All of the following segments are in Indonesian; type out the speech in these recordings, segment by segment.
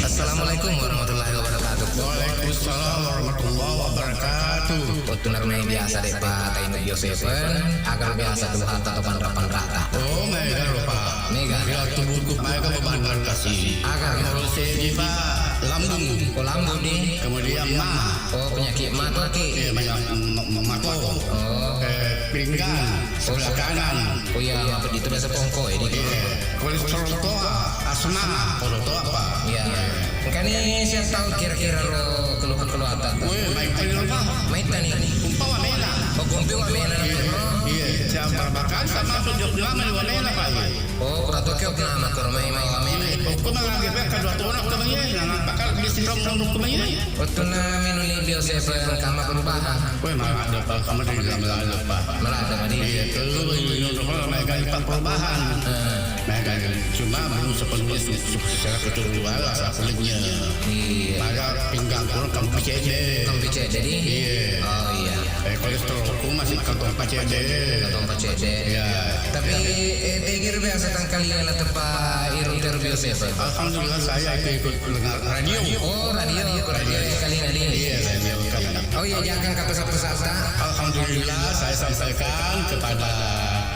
Assalamualaikum warahmatullahi wabarakatuh. Waalaikumsalam warahmatullahi wabarakatuh. Tunar may biasa deh Pak Tainu Yosefen agar biasa tuh harta kapan rata. Oh, mega lupa. Mega. Ya tubuhku mega beban kasih. Agar Kalau saya Pak lambung. oh lambung nih. Kemudian Oh penyakit mah tuh ki. banyak mako. Oh. Pinggang sebelah kanan. Oh iya apa itu biasa pongko ya di. Kolesterol toa, asma, kalau toa apa? Iya. Kan ini saya tahu kira-kira lo keluhan-keluhan tak. Woi, baik ini apa? Maita nih. Umpama mena. Oh kumpi wa mena na bro. Iya, saya berbakan sama tunjuk nama di mena Pak. Oh kurang tokyo nama kurmai mai wa mena. Aku menganggap kedua tahun aku begini, nak bakal beli sindrom untuk begini. Waktu na menuli Yosefen kama perubahan. Woi, malah ada Pak, kamu di dalam Pak. Malah ada madi. Iya, kalau ini untuk mereka ikan perubahan. Mereka cuma belum sepenuhnya secara keseluruhan rasa kulitnya. Iya. Maka pinggang kurang kamu PCD. Kantong PCD jadi. Iya. Oh iya. Kolesterol aku masih kantong PCD. Kantong PCD. Iya. Tapi tegir biasa tangkalian atau Pak Irun Terbios ya Pak. Alhamdulillah saya ikut dengar radio. Oh radio sekali kali ini. Iya, radio kali ini. Oh iya jangan kata peserta. Alhamdulillah saya sampaikan kepada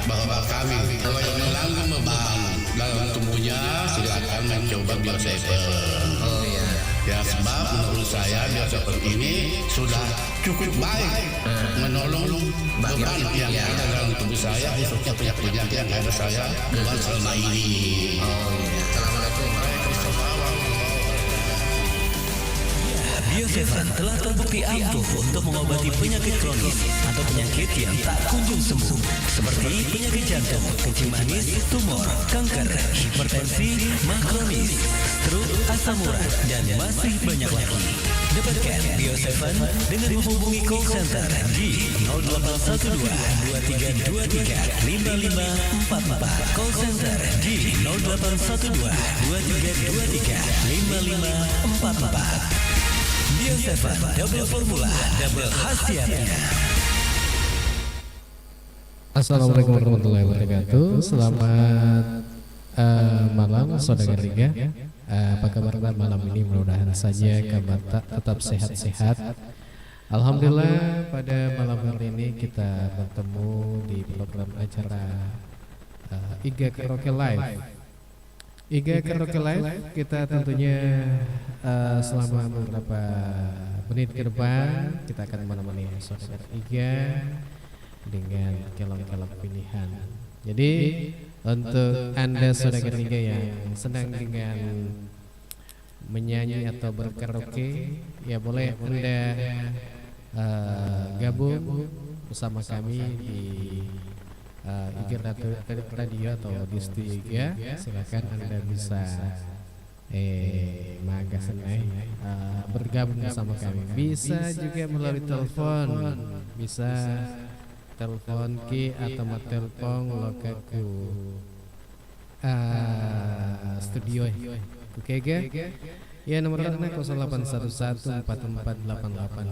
bahwa kami kalau yang menanggung beban dalam tubuhnya silakan mencoba Bioseven. Oh iya. Ya sebab menurut saya Bioseven ini sudah cukup baik menolong beban yang ada dalam tubuh saya, khususnya penyakit yang ada saya beban selama ini. Oh iya. Assalamualaikum warahmatullahi wabarakatuh. Bioseven telah terbukti ampuh untuk mengobati penyakit kronis atau penyakit yang tak kunjung sembuh seperti penyakit jantung, kencing manis, tumor, kanker, hipertensi, mah kronis, stroke, asam urat, dan masih banyak lagi. Dapatkan Bioseven dengan menghubungi call center di 0812 2323 5544, call center di 0812 2323 5544. Bioseven, double formula, double khasiatnya. Assalamualaikum warahmatullahi wabarakatuh. Selamat malam saudara Riga. Apa kabar malam ini? Mudah-mudahan saja kabar tetap sehat-sehat. Alhamdulillah pada malam hari ini kita bertemu di program acara Iga Karaoke Live. Iga Karaoke Live kita tentunya selama beberapa menit ke depan kita akan menemani saudara Iga dengan kelom-kelom pilihan. Jadi untuk Anda saudara Iga yang sedang dengan menyanyi atau berkaraoke, ya boleh Anda gabung bersama kami di Iga Radio atau di studio Iga. Silakan Anda bisa bergabung bersama kami. Bisa juga melalui telepon, bisa telepon ki atau telepon lokaku studio oke ga ya nomornya 0811 4488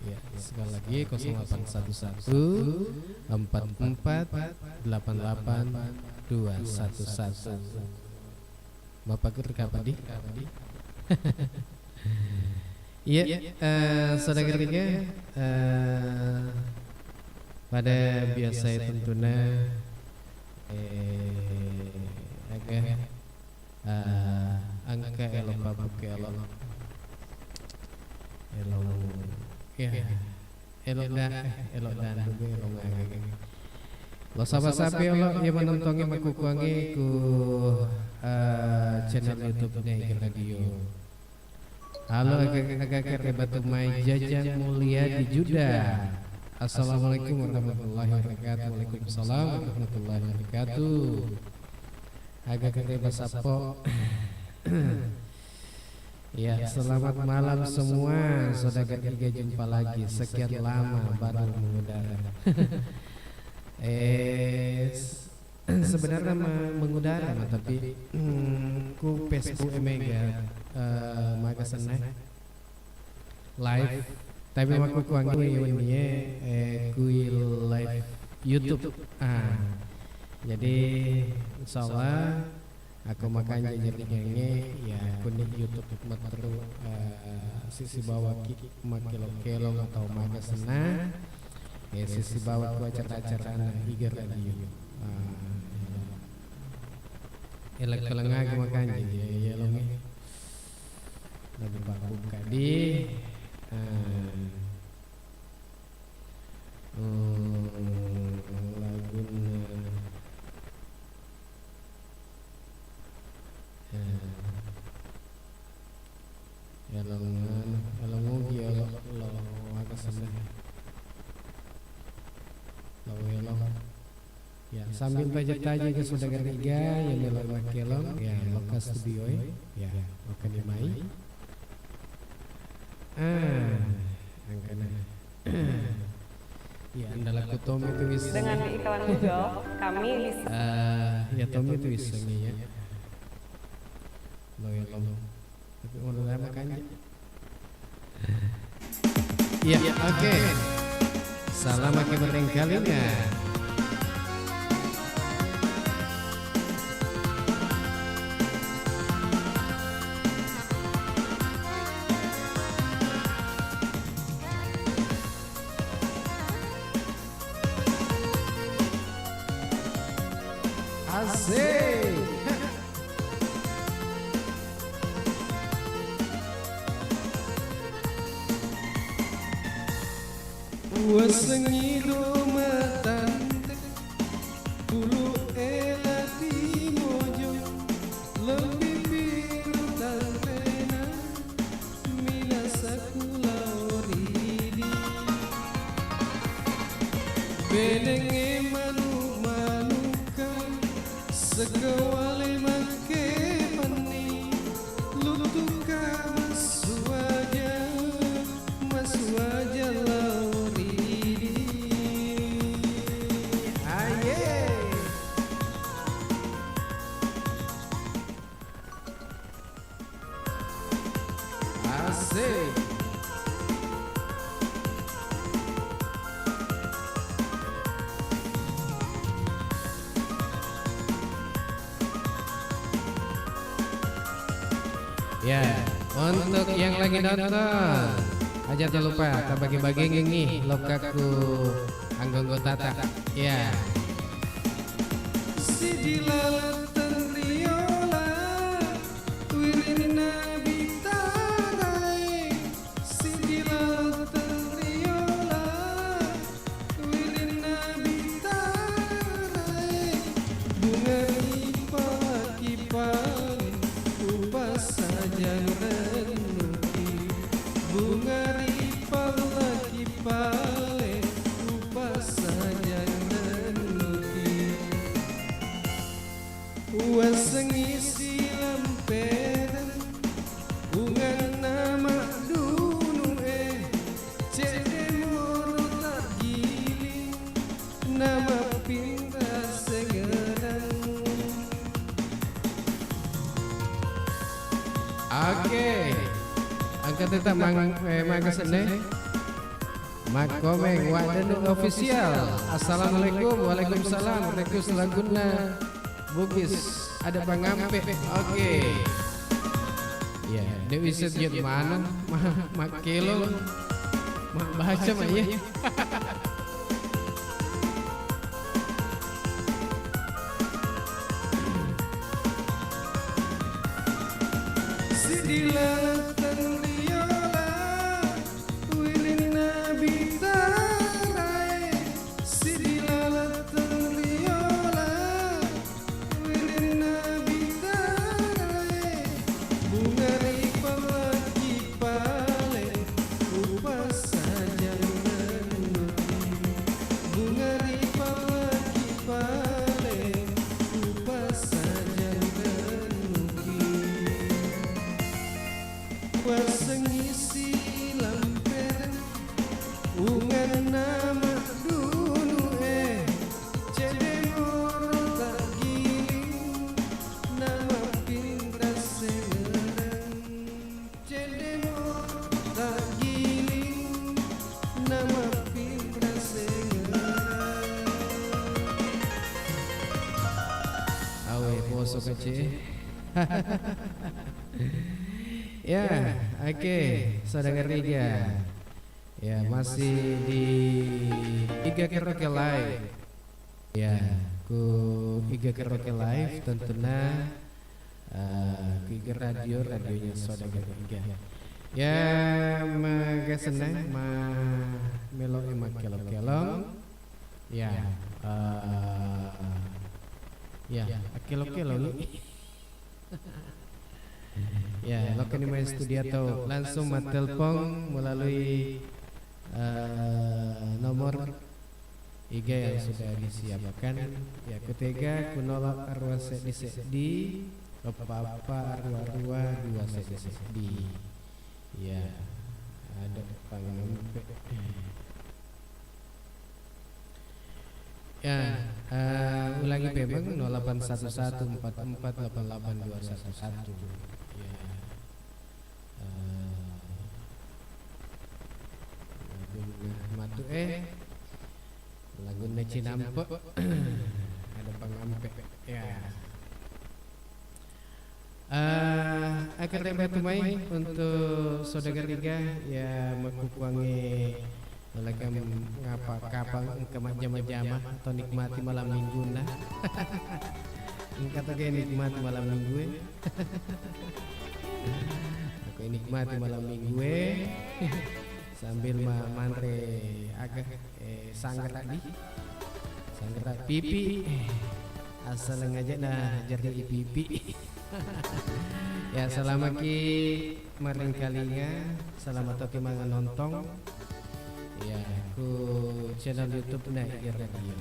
ya sekali lagi 0811 4488 211 Bapak kapan di iya saudara ketiga pada biasa tentunya agak angka elok babuk elok ya elok dan juga elok agak lo sahabat elok yang menontonnya makukuangi ku channel YouTube-nya Iga Radio. Halo agak batu mai Jajang Mulia di Juda. Assalamualaikum warahmatullahi wabarakatuh. Waalaikumsalam warahmatullahi wabarakatuh. Agak basapo. Ya, selamat malam semua. Saudara Iga jumpa lagi. Sekian lama baru mengudara. Sebenarnya mengudara tapi ku Facebook Mega magasannya live tapi aku kuangi ini kui live YouTube jadi insyaallah Aku makan jadi genge ya kuning YouTube matru sisi bawah makelo-kelo atau maga sena ya sisi bawah ku acara-acara higar radio elak kelengah aku makan jadi ya longe lagi baku kadi ya sambil taja-taja ke saudara tiga yang melok makelong ya loka studio ya loka dimai angkana ya andalaku Tommy itu bisa dengan iklan Google kami bisa ya Tommy itu bisa ya lo ya lo tapi mau saya makannya ya oke salam pakai berengkalinya asik wasengido matante bulu elati mojo lebih biru talpena minasakula oridi benenge manu-manukan segawale make mani lutuka masu aja lauridi aye asik ya, untuk yang lagi nonton aja jangan lupa tak bagi-bagi nih lokaku anggongo tata ya si dilalatan riola wirina bitarai si dilalatan riola wirina bitarai bunga ipal saja renuki bunga ripal lagi pale lupa saja renuki wasengisi lamperan bunga nama dunu cede moro tak giling nama pinta segerang. Oke, angkat tetap magasene, makomeng wadan official. Assalamualaikum, waalaikumsalam. Rekus laguna Bugis ada pangampe. Oke, ya Dewi Setiat mana, makelo, baca mah ya. Dilalatan riola wirina bitarai si dilalatan riola wirina bitarai bunga ripal lagi pale rupa saja renuki bunga ripal lagi pale rupa saja renuki wasengisi lamperan ungan nama dunu cede moro tak giling nama pinta segerang cede moro tak giling nama pinta segerang awe poso kece Ya, oke, saudara Riga. Ya, masih di Iga Karaoke Live. Ya, ku Iga Karaoke Live tentunya ku Iga radionya saudara Riga. Ya, maga senang melo emak kelong. Ya, ya, kelong. Ya, lo kan main studio atau langsung telepon melalui nomor Iga yang sudah disiapkan. Ya, ketiga kunolak arwah di Bapak arwah dua di. Ya, ada pengampe. Ya, ulangi memang 081144882111. Ya. Matu lagu Cinampo ada pengampe. Ya. Akan tempat tumai untuk saudara Riga ya mekukuangi lagi ngapa kapal kemajama-jama atau nikmati malam minggu nah. Kata kayak nikmati malam minggu. Aku nikmati malam minggu sambil mantre agak sanggar pipi asal ngajak nah jadi pipi. Ya selama ki maring kalinya selamat toke mangan nonton ya ku channel YouTube na Iga Radio.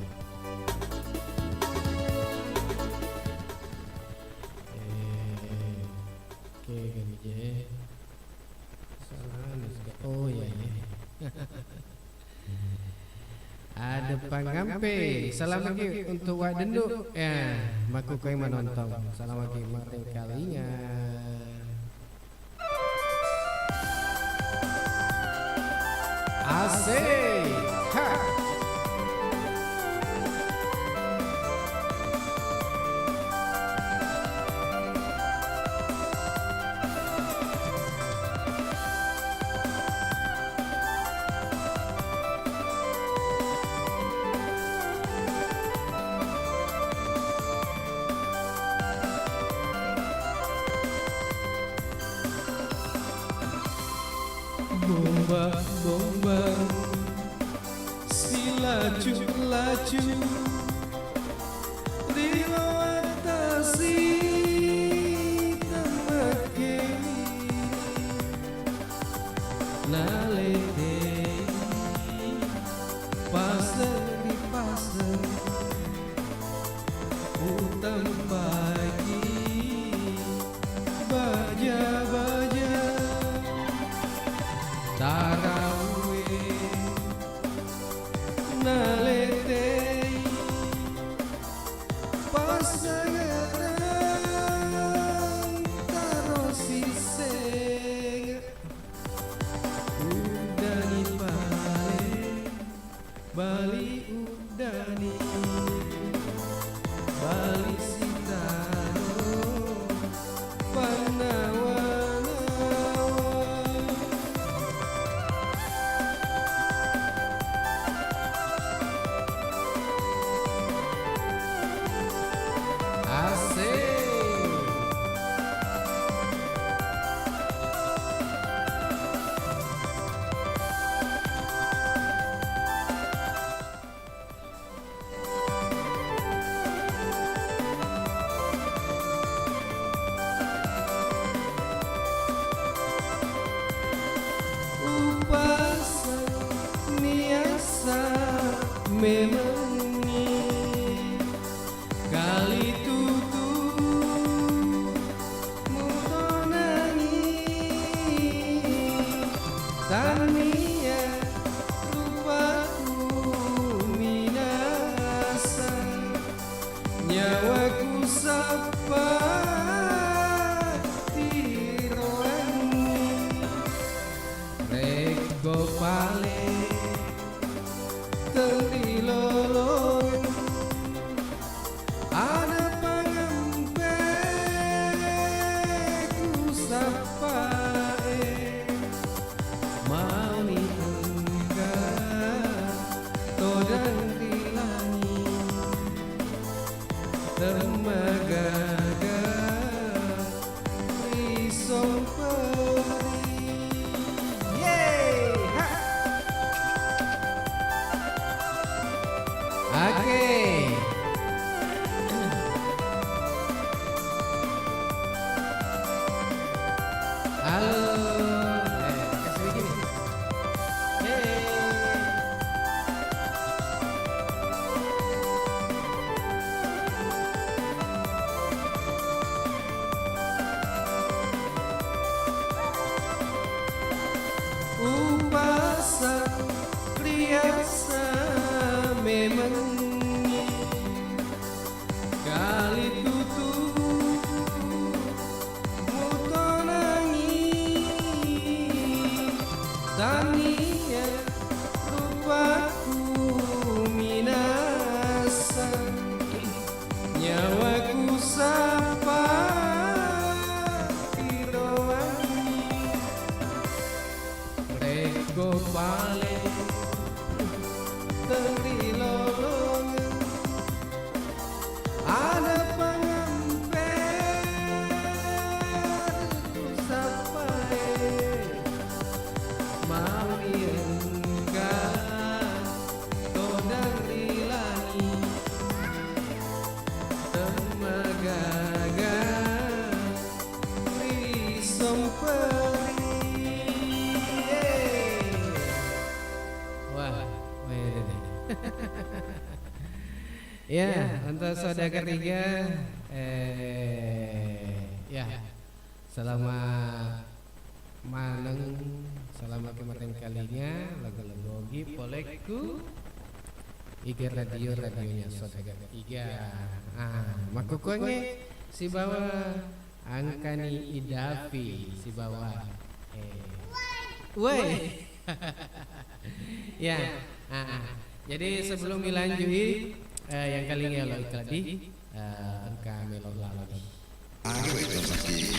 Oke gini je salah oh ya ada pangampe salam lagi untuk wadendu ya maku kau menonton salam lagi maring kalinya. Asik ha. Bomba si laju di lawatasi tamake nalete pasang utang pagi baja tarawih naletei pasangan tarosi seng udani bali udani bali sitano panawa. Memengi kali tutup mutonangi tania rupaku minasa nyawaku sapa tiroangi rego pale lolong ada pangampe Somperi. Yeay, ha. Oke. Halo. Kasih begini. Yeay. Upasa kriasa memang kali tutup mutonangi tania rupaku minasa nyawaku sapa piroani Rego pale teri lolongan ada pengamper sampai mami enggak todang rilangi temagaga risomperi. Wah, ya, untuk saudara ketiga, ya, selamat maneng, selamat kemarin kalinya, lagu-lagu ogi, poleku, iga radionya saudara ketiga, makukonye si bawah, angkani idapi si bawah, woi, ya, jadi sebelum dilanjut. Yang kalinya lo ikladi angka melo lalu. Ayo itu sakit.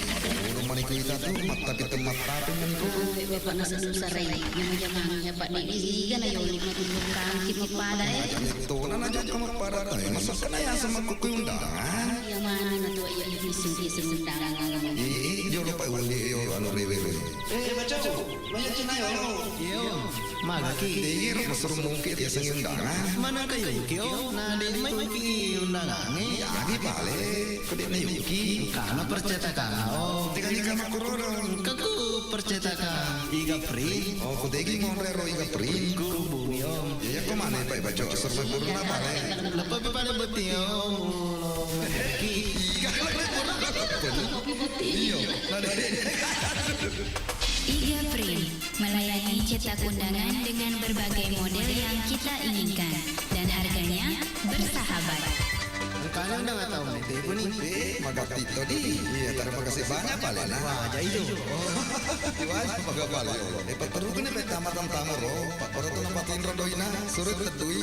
Rumah ni kita tu mata kita mata tu mentu. Bapak nasi nusarai, jangan ya Pak ni kan ayo lima tujuh kaki pada Itu nana jangan kamu pada tu. Masa kena yang sama kuku undangan. yang mana nanti ayo bising undangan kamu. Dia lupa uli yo anu rewe. Baca banyak cina yo. Yo. Malaki. Dia pasur mungkin dia sengi undangan. Mana kayu kyo? Nah dia mai ki undangan ni. Agi pale. Kedek na yuki. Karena percetakan. Oh. Tiga kama kurorong. Kaku percetakan. Iga free. Oh kudegi ngomrero iga free. Kubumi om. Ya kok mana pak baca serba kurang apa le? Lepas pada beti om. Iga Iyo. Iga Print melayani cetak undangan dengan berbagai model yang kita inginkan dan harganya bersahabat. Kalian udah nggak tahu nih, ibu nih, magati to di, iya, terima kasih banyak pale nah. Wah, jadi itu. Iwan, pakai pale. Perlu kan nih tamatan tamu ro, pak baru tuh nempatin rodoina, surut tetui.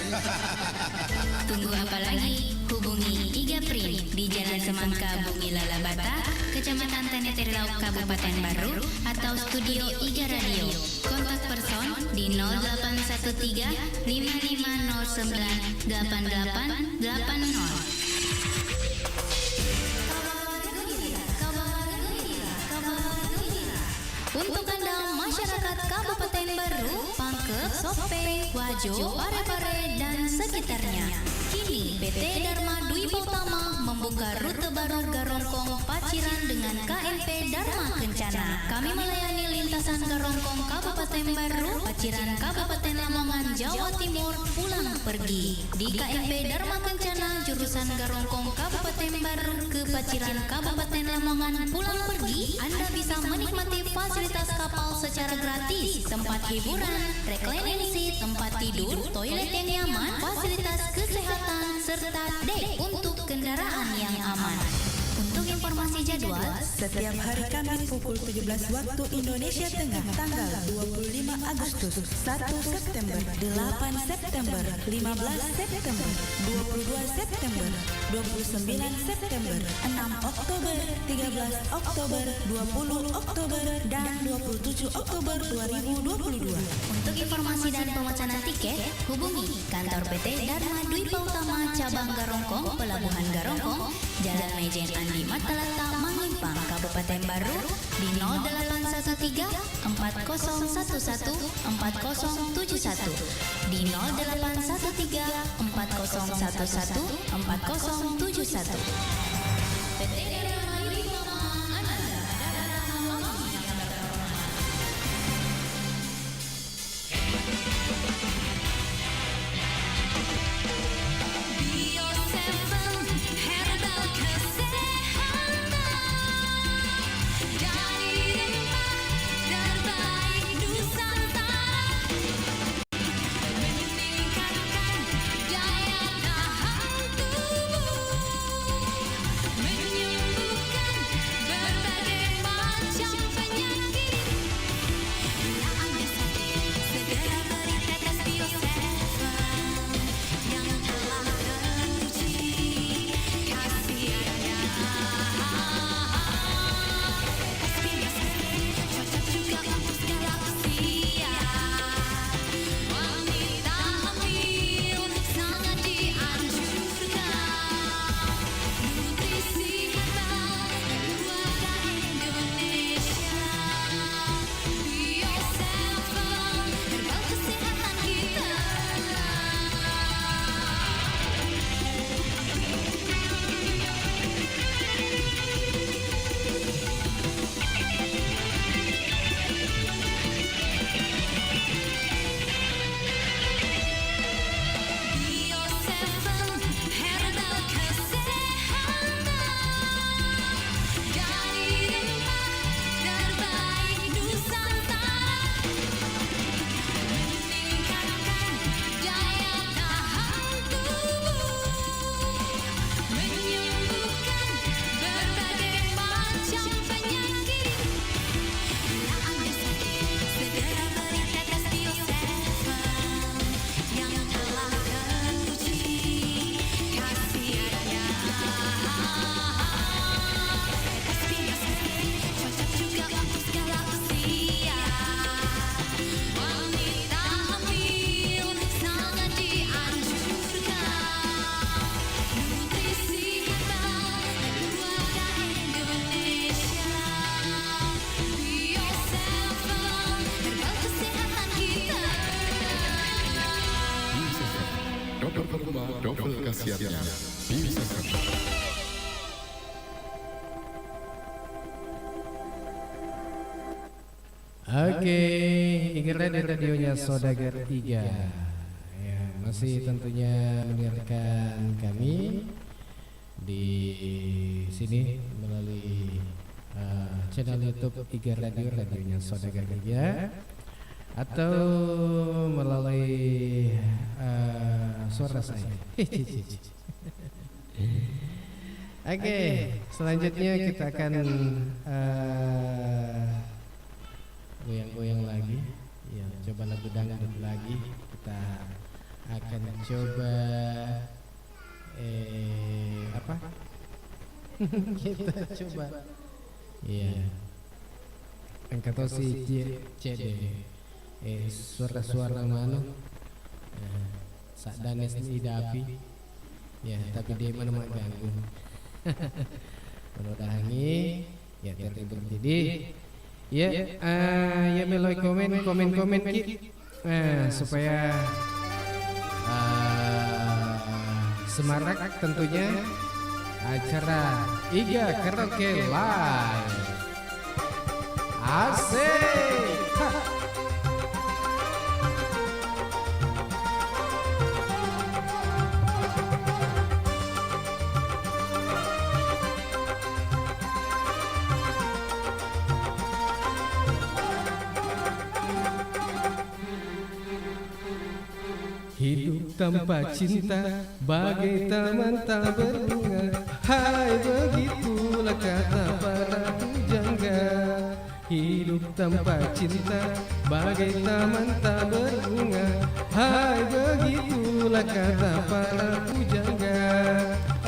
Tunggu apa lagi? Hubungi Iga Print di Jalan Semangka Bumi Lalabata, Kecamatan Tanah Lauk, Kabupaten Baru, atau Studio Iga Radio. Kontak person di 0813 5509 8880. Untuk Anda masyarakat Kabupaten Baru, Pangkep, Sope, Wajo, Parepare, dan sekitarnya. Kini PT Dharma Dwi Utama membuka rute baru Garongkong Paciran dengan KMP Dharma Kencana. Kami melayani lintasan Garongkong Kabupaten Baru, Paciran Kabupaten Lamongan, Jawa Timur, pulang pergi. Di KMP Dharma Kencana jurusan Garongkong Kabupaten Baru ke Paciran Kabupaten Lamongan, pulang pergi, Anda bisa menikmati fasilitas kapal secara gratis, tempat hiburan, reclining seat, tempat tidur, toilet yang nyaman, fasilitas kesehatan, serta dek untuk kendaraan yang aman. Untuk informasi jadwal, setiap hari Kamis pukul 17 waktu Indonesia Tengah, tanggal 25 Agustus, 1 September, 8 September, 15 September, 22 September, 29 September, 6 Oktober, 13 Oktober, 20 Oktober, dan 27 Oktober 2022. Untuk informasi dan pemesanan tiket, hubungi kantor PT Dharma Dwi Utama Cabang Garongkong, Pelabuhan Garongkong, Jalan Mejen Andi Matalata, Mangimpang, Kabupaten Kabupaten Baru di 0813 4011 4071 di 0813 4011 4071. PT Dharma Yudhistira Ananda Mami yang terhormat. Bio 7 Herbal Kesehatan dari rempah terbaik Nusantara, meningkatkan daya tahan tubuh, menyembuhkan berbagai macam penyakit. Bila Anda sakit, segera beri tetes Bio 7 yang telah teruji khasiatnya. Tetes Bio 7 cocok juga untuk segala usia. Wanita hamil sangat dianjurkan. Nutrisi herbal buatan Indonesia. Bio 7 herbal kesehatan kita. Bio 7 herbal kesehatan dari rempah terbaik Nusantara, meningkatkan daya tahan tubuh, menyembuhkan berbagai macam penyakit. Bila Anda sakit, segera beri tetes Bio 7 yang telah teruji khasiatnya. Tetes Bio 7 cocok juga untuk segala usia. Wanita hamil sangat dianjurkan. Nutrisi herbal buatan Indonesia. Bio 7 herbal kesehatan kita. Double performa, double khasiatnya. Bisa Oke, Ingrid di radionya Saudagar 3. Ya, masih tentunya mendengarkan kami di sini melalui channel YouTube IG Radio, radionya Saudagar 3, atau melalui suara saya. Oke, selanjutnya kita akan goyang-goyang lagi. Ya, coba lagu dangdut lagi. Kita akan coba apa? Kita coba. Iya. Angkat si CD. Suara-suara mana? Sak danes idapi. Ya, tapi dia mana mak ganggu. Mudah-mudahan ya tertidur jadi. Ya, ya melalui komen ki, supaya semarak tentunya acara Iga Karaoke Live. Asik. Hidup tanpa cinta bagai taman tak berbunga. Hai, begitulah kata para pujangga. Hidup tanpa cinta bagai taman tak berbunga. Hai, begitulah kata para pujangga.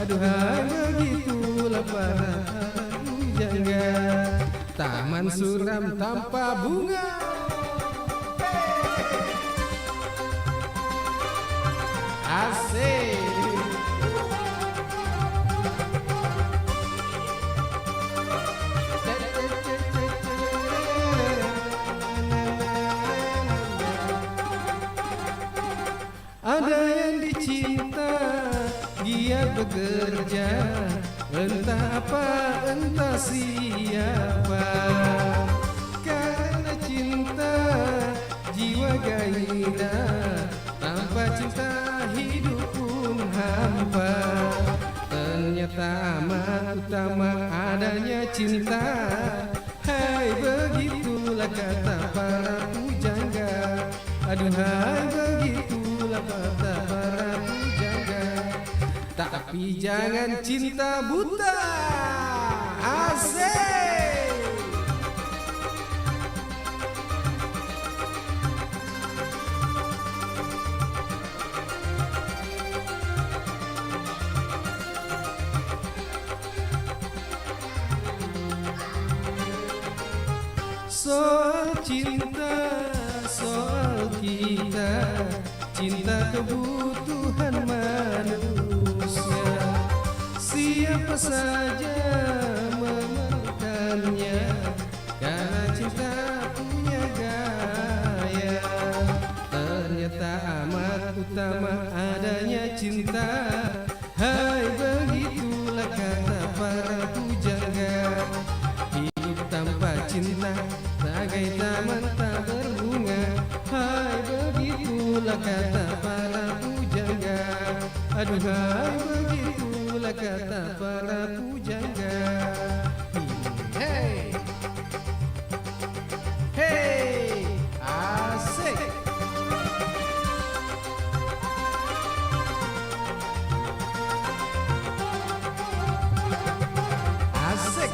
Aduhai, begitulah para pujangga. Taman suram tanpa bunga. Asik. bekerja, entah apa entah siapa. Karena cinta jiwa gairah, tanpa cinta hidup pun hampa. Ternyata amat utama adanya cinta. Hai begitulah kata para pujangga. Aduhai begitulah kata para pujangga. Tapi jangan cinta buta. Asik. Soal cinta, soal kita, cinta kebutuhan manusia. Siapa saja memerlukannya, karena cinta punya gaya. Ternyata amat utama adanya cinta. Hai begitulah kata para pujangga. Hidup tanpa cinta bagai taman tak berbunga. Hai begitulah kata para pujangga. Aduhai begitulah kata para pujangga. Hey, hey, asik. Asik.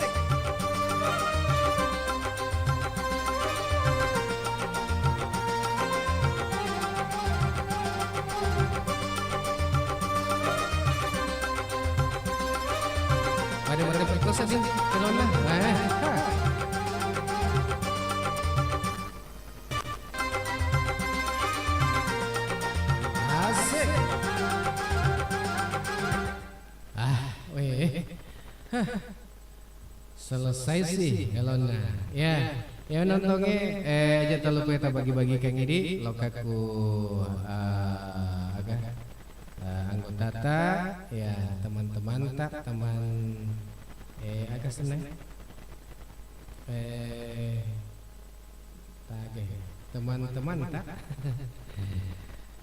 Ada perkosa din kalau lah. Asik. Weh. Selesai sih kalau nah. Ya, ya nontonnya aja tak lupa kita bagi-bagi kang ini lokaku agak anggota tak ya teman-teman tak teman agak senang tak teman-teman tak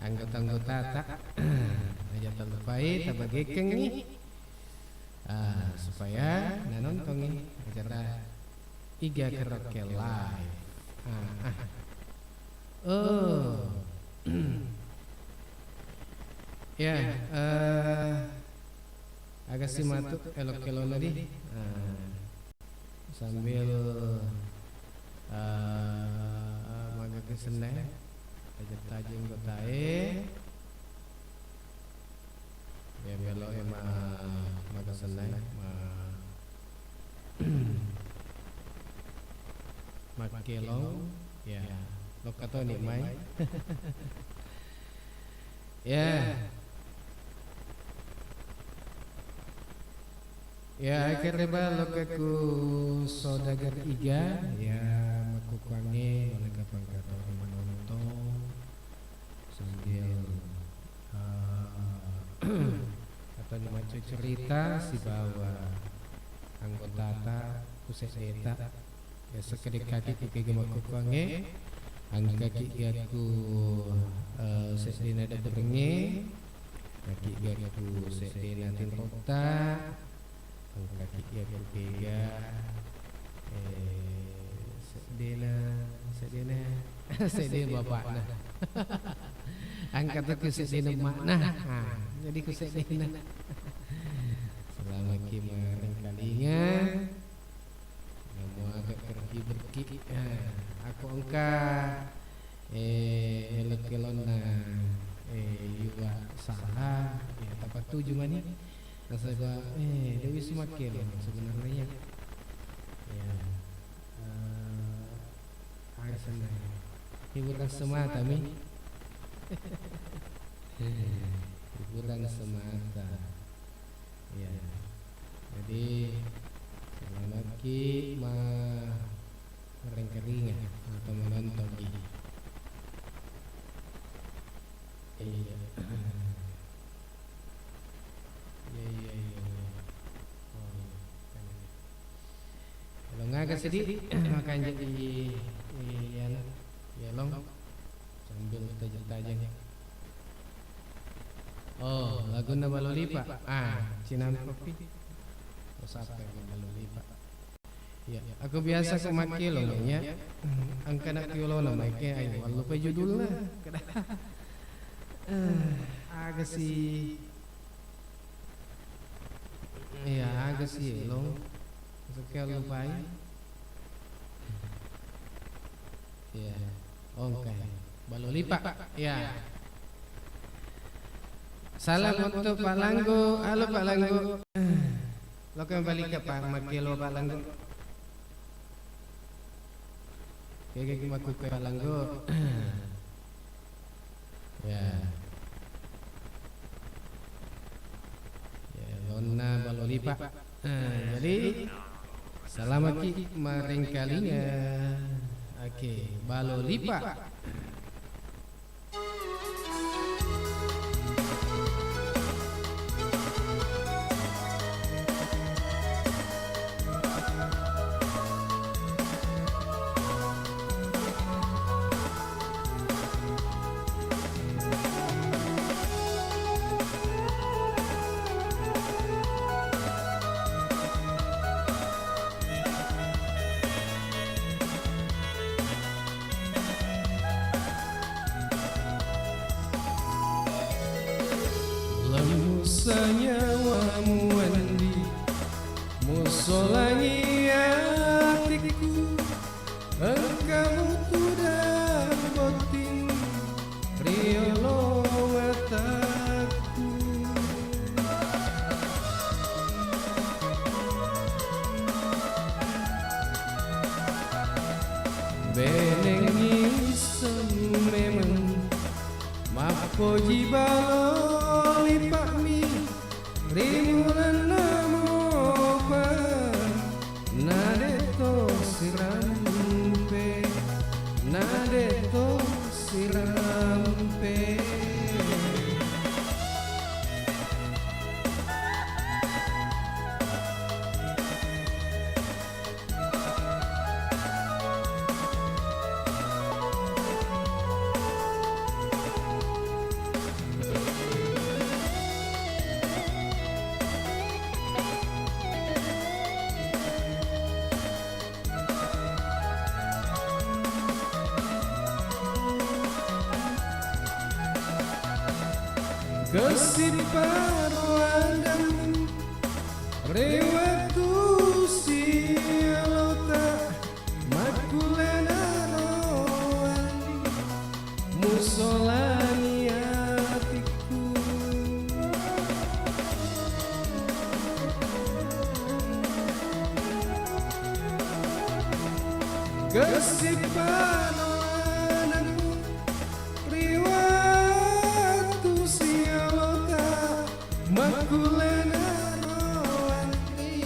anggota-anggota tak aja tak lupa kita bagi kang ini supaya nonton acara Iga Karaoke Live. Ya, agak simatuk elok-elok tadi sambil maga kesenai aja tajam gotae ya belok maga senai makelong ya lo kata nih mai ya. Ya akhirnya balok aku saudagar iga ya makukange mereka pangkat orang menonton sambil apa namanya cerita si bawa anggota ta khusus eta ya sekedek kaki kiki makukange angka kaki aku sedina ada berenge kaki aku sedina tinrota kaki ya ketiga sedena bapakna angkat aku sedena makna jadi ku sedena selama kemarin kalinya mau agak pergi aku angkat elok-elona juga salah ya tepat tujuh mani nasaba Dewi semakin sebenarnya ya agak senang hiburan semata mi hiburan semata ya jadi selamat ki merengkeringan atau menonton gini iya agak sedih makan jadi long sambil tajam-tajam. Oh, lagu na Balolipa. Cinampopi. Terus apa yang Balolipa? Ya, aku biasa ku make lo nya. Ang kanak yulo na make ay walo pa judul na. Agak sih. Iya, agak sih lo. Sekali lupai. Ya. Oke. Balolipa. Ya. Salam untuk Pak Langgo. Halo Pak Langgo. Lo kembali ke Pak Makelo Pak Langgo. Kayak gimana ke Pak Langgo. Ya. Ya, Lona Balolipa. Jadi selamat maring kalinya. Oke, Balolipa. Sanyawamu andi musolangi hatiku, engkau sudah boting riolo mataku. Benengi memang mapo Balolipa mi rimulan namopa nadeto sirampe Kesiparuan rewatu sialota makulena roani musolani hatiku. Kesiparuan makulena roani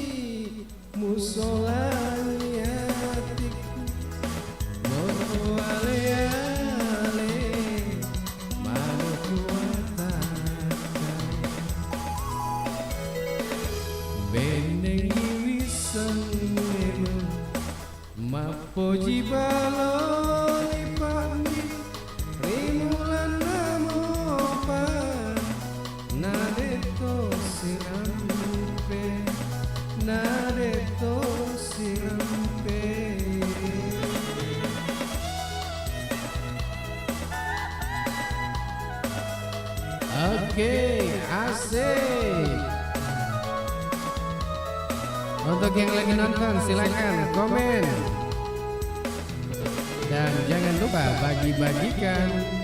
musolani hatiku. Moro ale-ale manuku atakan benengi wisan memang mapoji Balolipa mi rimulan namopa nadeto sirampe. Oke, asik. Untuk yang lagi nonton silakan komen dan jangan lupa bagi-bagikan.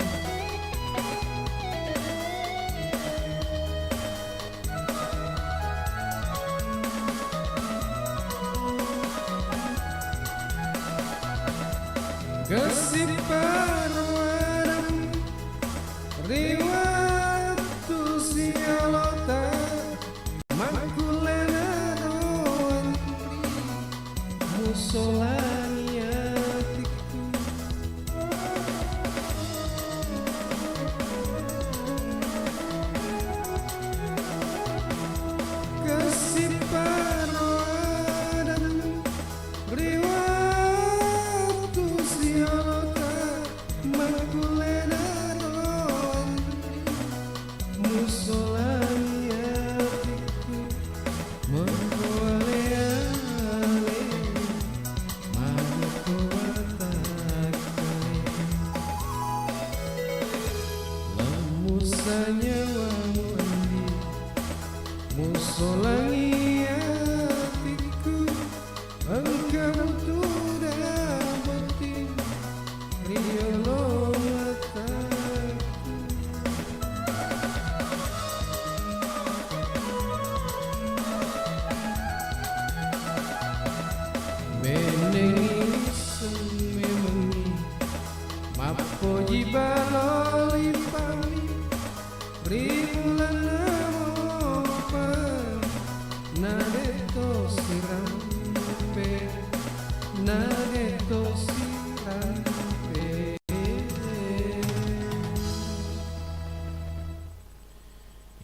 Kesiparuan riwatu sialota makulena roani musolani hatiku. Kesiparuan riwatu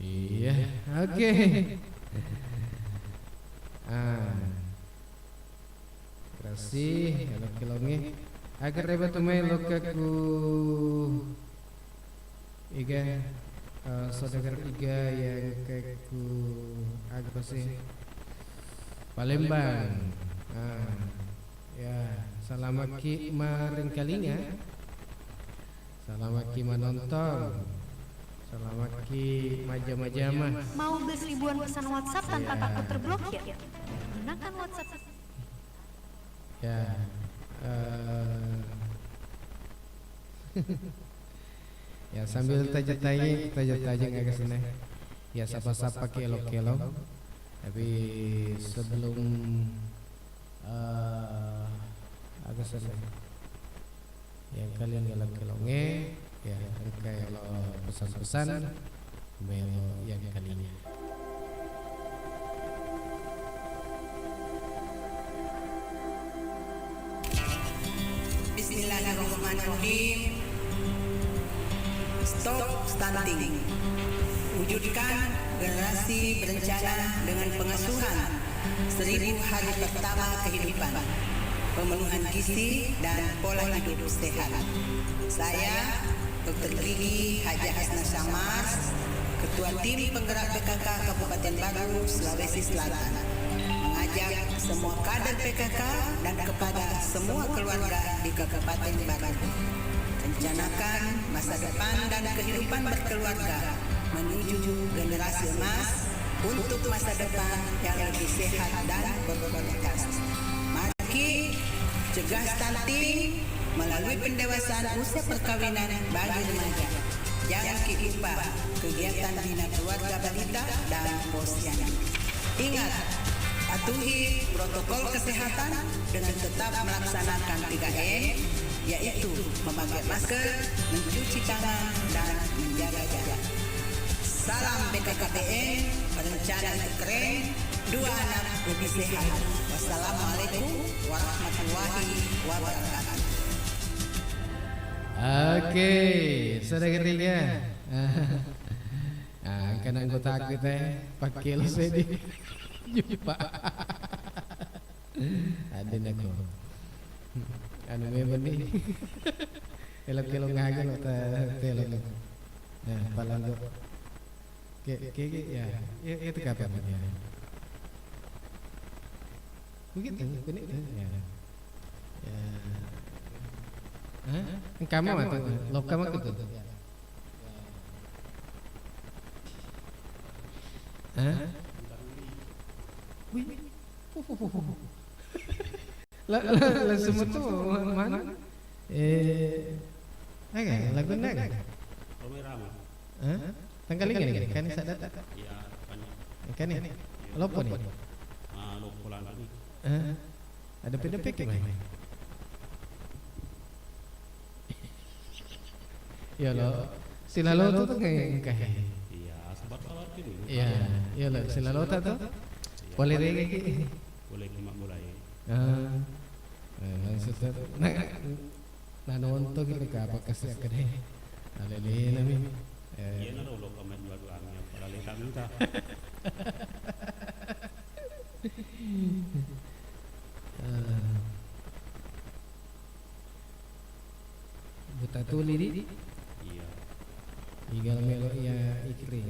Iya, oke. Kasih kelongi agar dapat tumai lokaku iga saudagar iga yang kaku agar pasti Palembang. Ya, selamat ki maring kalinya. Selamat ki menonton. Selamat ki majama-jama. Mau beli ribuan pesan WhatsApp tanpa takut terblokir? Gunakan WhatsApp. Ya, ya sambil tajam-tajam agak sini. Ya sapa-sapa kelo-kelo. Tapi sebelum agak sini, yang kalian kelonge, ya kalau pesan-pesan, melo yang kalinya. Bismillahirrahmanirrahim. Stop stunting. Wujudkan generasi berencana dengan pengasuhan 1000 hari pertama kehidupan, pemenuhan gizi dan pola hidup sehat. Saya Dr. Gigi Haji Hasna Syamars, Ketua Tim Penggerak PKK Kabupaten Baru, Sulawesi Selatan, mengajak semua kader PKK dan kepada semua keluarga di Kabupaten Baru rencanakan masa depan dan kehidupan berkeluarga menuju generasi emas untuk masa depan yang lebih sehat dan berkualitas. Mari cegah stunting melalui pendewasaan usia perkawinan bagi remaja. Jangan lupa kegiatan bina keluarga balita dan posyandu. Ingat, patuhi protokol kesehatan dengan tetap melaksanakan 3M, yaitu memakai masker, mencuci tangan, dan menjaga jarak. Salam BKKBN, perencana itu keren, 2 anak lebih sehat. Wassalamualaikum warahmatullahi wabarakatuh. Oke, sudah ketiga. Kan anggota kita pakai lo sedih. Jumpa. Ada nak. Anu memang ni. Elok ngaji lo telok. Palang lo. Ke ya. Itu kapan ya? Begitu, begitu ya. Ya. Kamu atau lo kamu gitu? Lah semua tu mana? Lagu nak? Tanggal ini kan sadar tak? Iya, kan ni. Lopo ni. Lopo lah ni. Ada pedepek ke mai? Ya lo, silalo tu tu kayak Iya, sebab awal dulu. Iya, ya lo silalo tu tu. Boleh lagi. Boleh kimak mulai. Langsung tu. Nah nonton kita apa kasih kene. Alele nami. Iya na lo komen dua-duanya. Para leka minta. Buta tu lidi. Iya. Igal melo ya ikri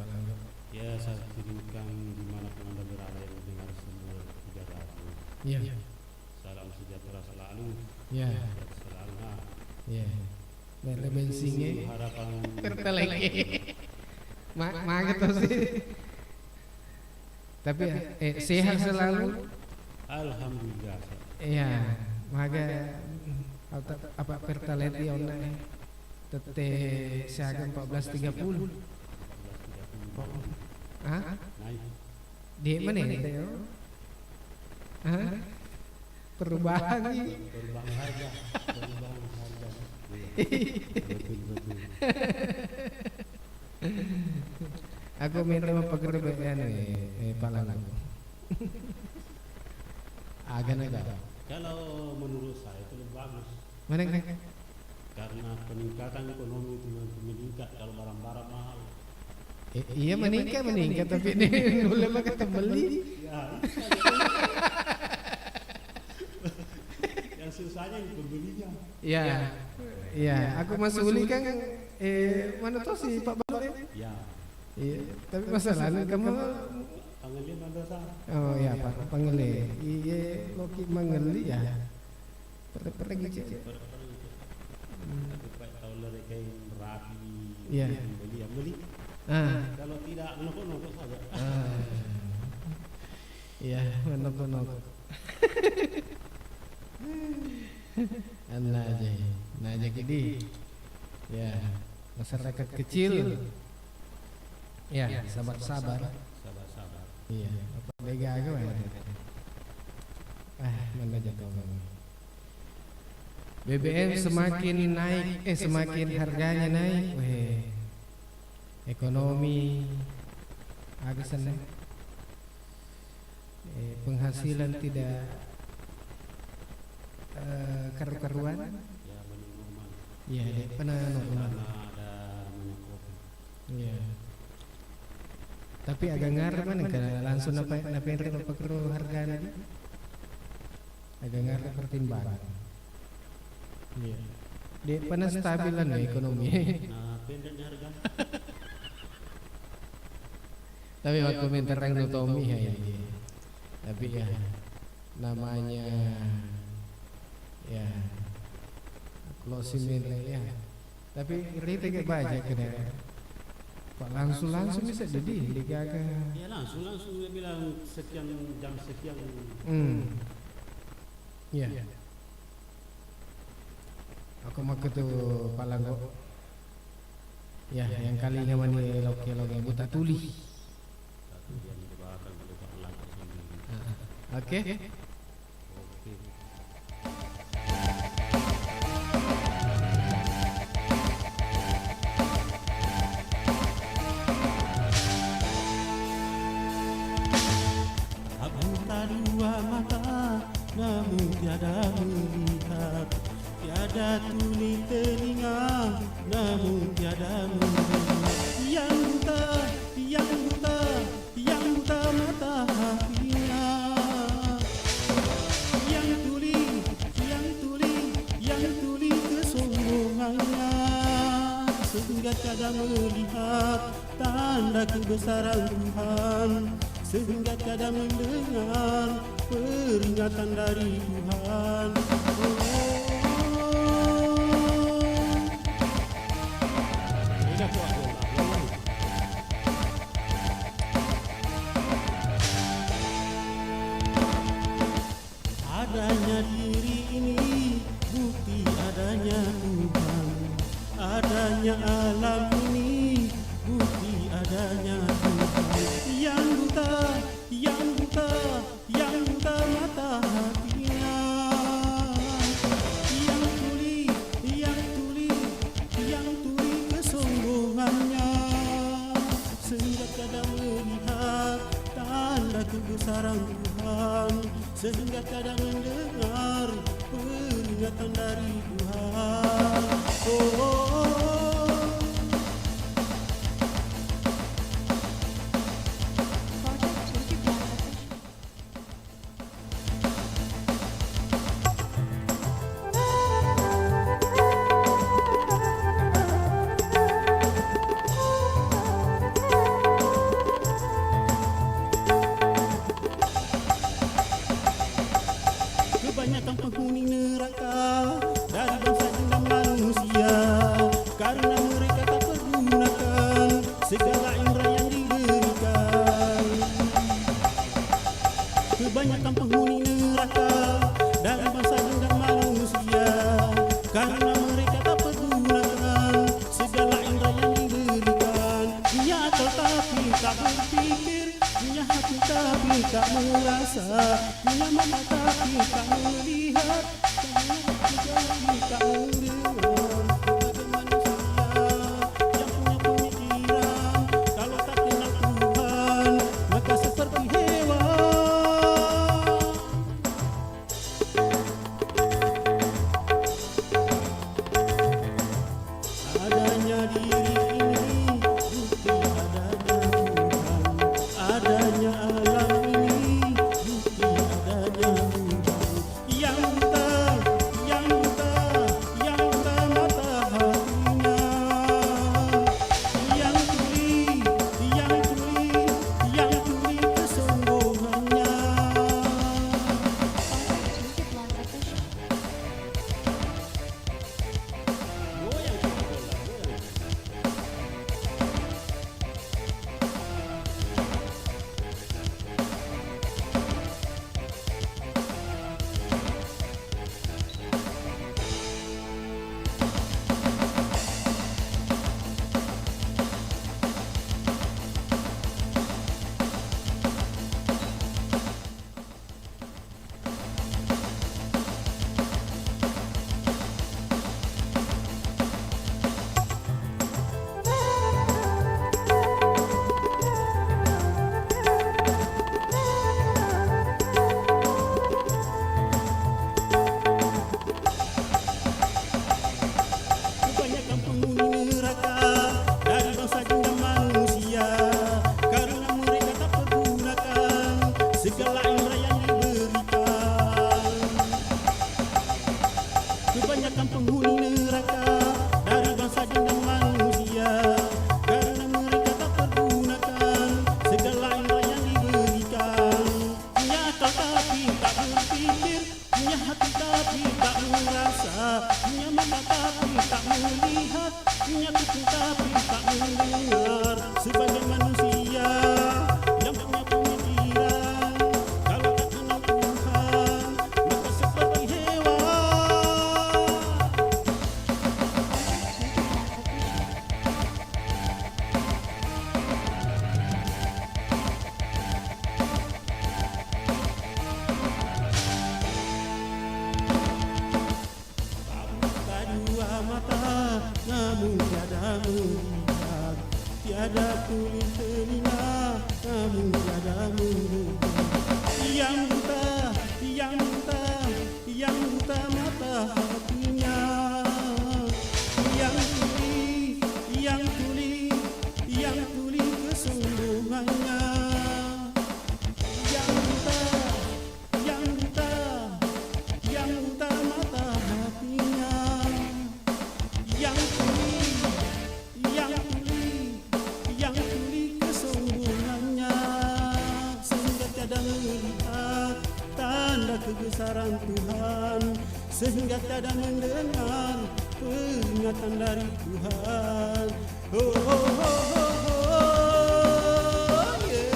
palang. Ya saya kirimkan di mana pun anda berada yang mendengar semua sejahtera. Iya. Salam sejahtera selalu. Ya. Selalu. Ya. Mereka bensinnya. Harapan. Pertalite. Maga tu sih. Tapi sehat selalu. Alhamdulillah. Iya. Maga apa pertalite online. Tete siaga 14.30. Di mana ni? Perubahan ni. Perubahan harga. Aku minta pekerjaan palang aku. agak. Kalau menurut saya itu lebih bagus. Mana? Karena peningkatan ekonomi itu meningkat kalau barang-barang mahal. Iya meningkat tapi ini mulai mah kata beli. Ya, yang susahnya itu pembelinya. Iya, aku masuk uli kan mana tuh si Pak Balok ya? Iya, tapi masalahnya kamu Panggilnya Mandosa. oh ya Pak Panggilnya iya Loki Manggeli ya pergi cek Tapi kalau mereka yang rapi, Iya. beli. Kalau tidak nokok saja. Iya, menok. Nah aja gini. Ya, masyarakat kecil. Ya, sabar. Iya, apa bega aja ya. Mana jatuh bang. BBM semakin naik, semakin harganya naik. Ekonomi agak senang. Penghasilan tidak karu-karuan. Ya, pernah normal. Iya. Tapi agak ngarep mana karena langsung apa perlu harga lagi. Agak ngarep pertimbangan. Iya. Dia pernah stabilan ya ekonomi. Nah, pendeknya harga. Tapi waktu komentar yang Tommy ya. Tapi ya namanya ya closing ya. Tapi rite kayak baca kena. Pak langsung bisa jadi digaga. Ya langsung dia bilang sekian jam sekian. Iya. Aku mau ke tuh Palanggo. Ya, yang kalinya mani loke buta tuli. Oke. Dua mata namun tiada melihat, tiada tuli telinga namun tiada mendengar. Yang buta mata hatinya. Yang tuli kesombongannya, sehingga tiada melihat tanda kebesaran Tuhan, sehingga tiada mendengar peringatan dari Tuhan. Adanya diri ini bukti adanya Tuhan, adanya alam ini bukti adanya Tuhan. Yang buta mata hatinya. Yang tuli kesombongannya, sehingga tiada melihat tanda kebesaran Tuhan, sehingga tiada mendengar peringatan dari Tuhan. Kebanyakan penghuni neraka dari bangsa jin dan manusia, karena mereka tak pergunakan segala indera yang diberikan. Kebanyakan penghuni neraka dari bangsa jin dan manusia, karena mereka tak pergunakan segala indera yang diberikan. Punya akal tapi tak berpikir, punya hati tapi tak merasa, punya mata tapi tak melihat, punya hati tapi tak mendengar. Sebagai manusia yang punya pemikiran, kalau tak kenal Tuhan maka seperti hewan. bebaskan penghuni neraka dari bangsa jin dan manusia, karena mereka tak pergunakan segala indera yang diberikan. Punya akal tapi tak berpikir, punya hati tapi tak merasa, punya mata tapi tak melihat, punya kuping tapi tak mendengar. Sebagai manusia yang punya pemikiran, kalau tak kenal Tuhan maka seperti hewan. Tak dua mata namun tiada melihat, tiada kulit telinga namun tiada mendengar. Yang buta, yang buta, yang buta mata hatinya, yang tuli, yang tuli, yang tuli kesombongannya. Yang buta, yang buta, yang buta mata hatinya, yang tuli, yang tuli, yang tuli kesombongannya, sehingga tiada melihat tanda kebesaran Tuhan, sehingga tiada mendengar peringatan dari Tuhan. Oh, oh, oh, oh, oh, yeah.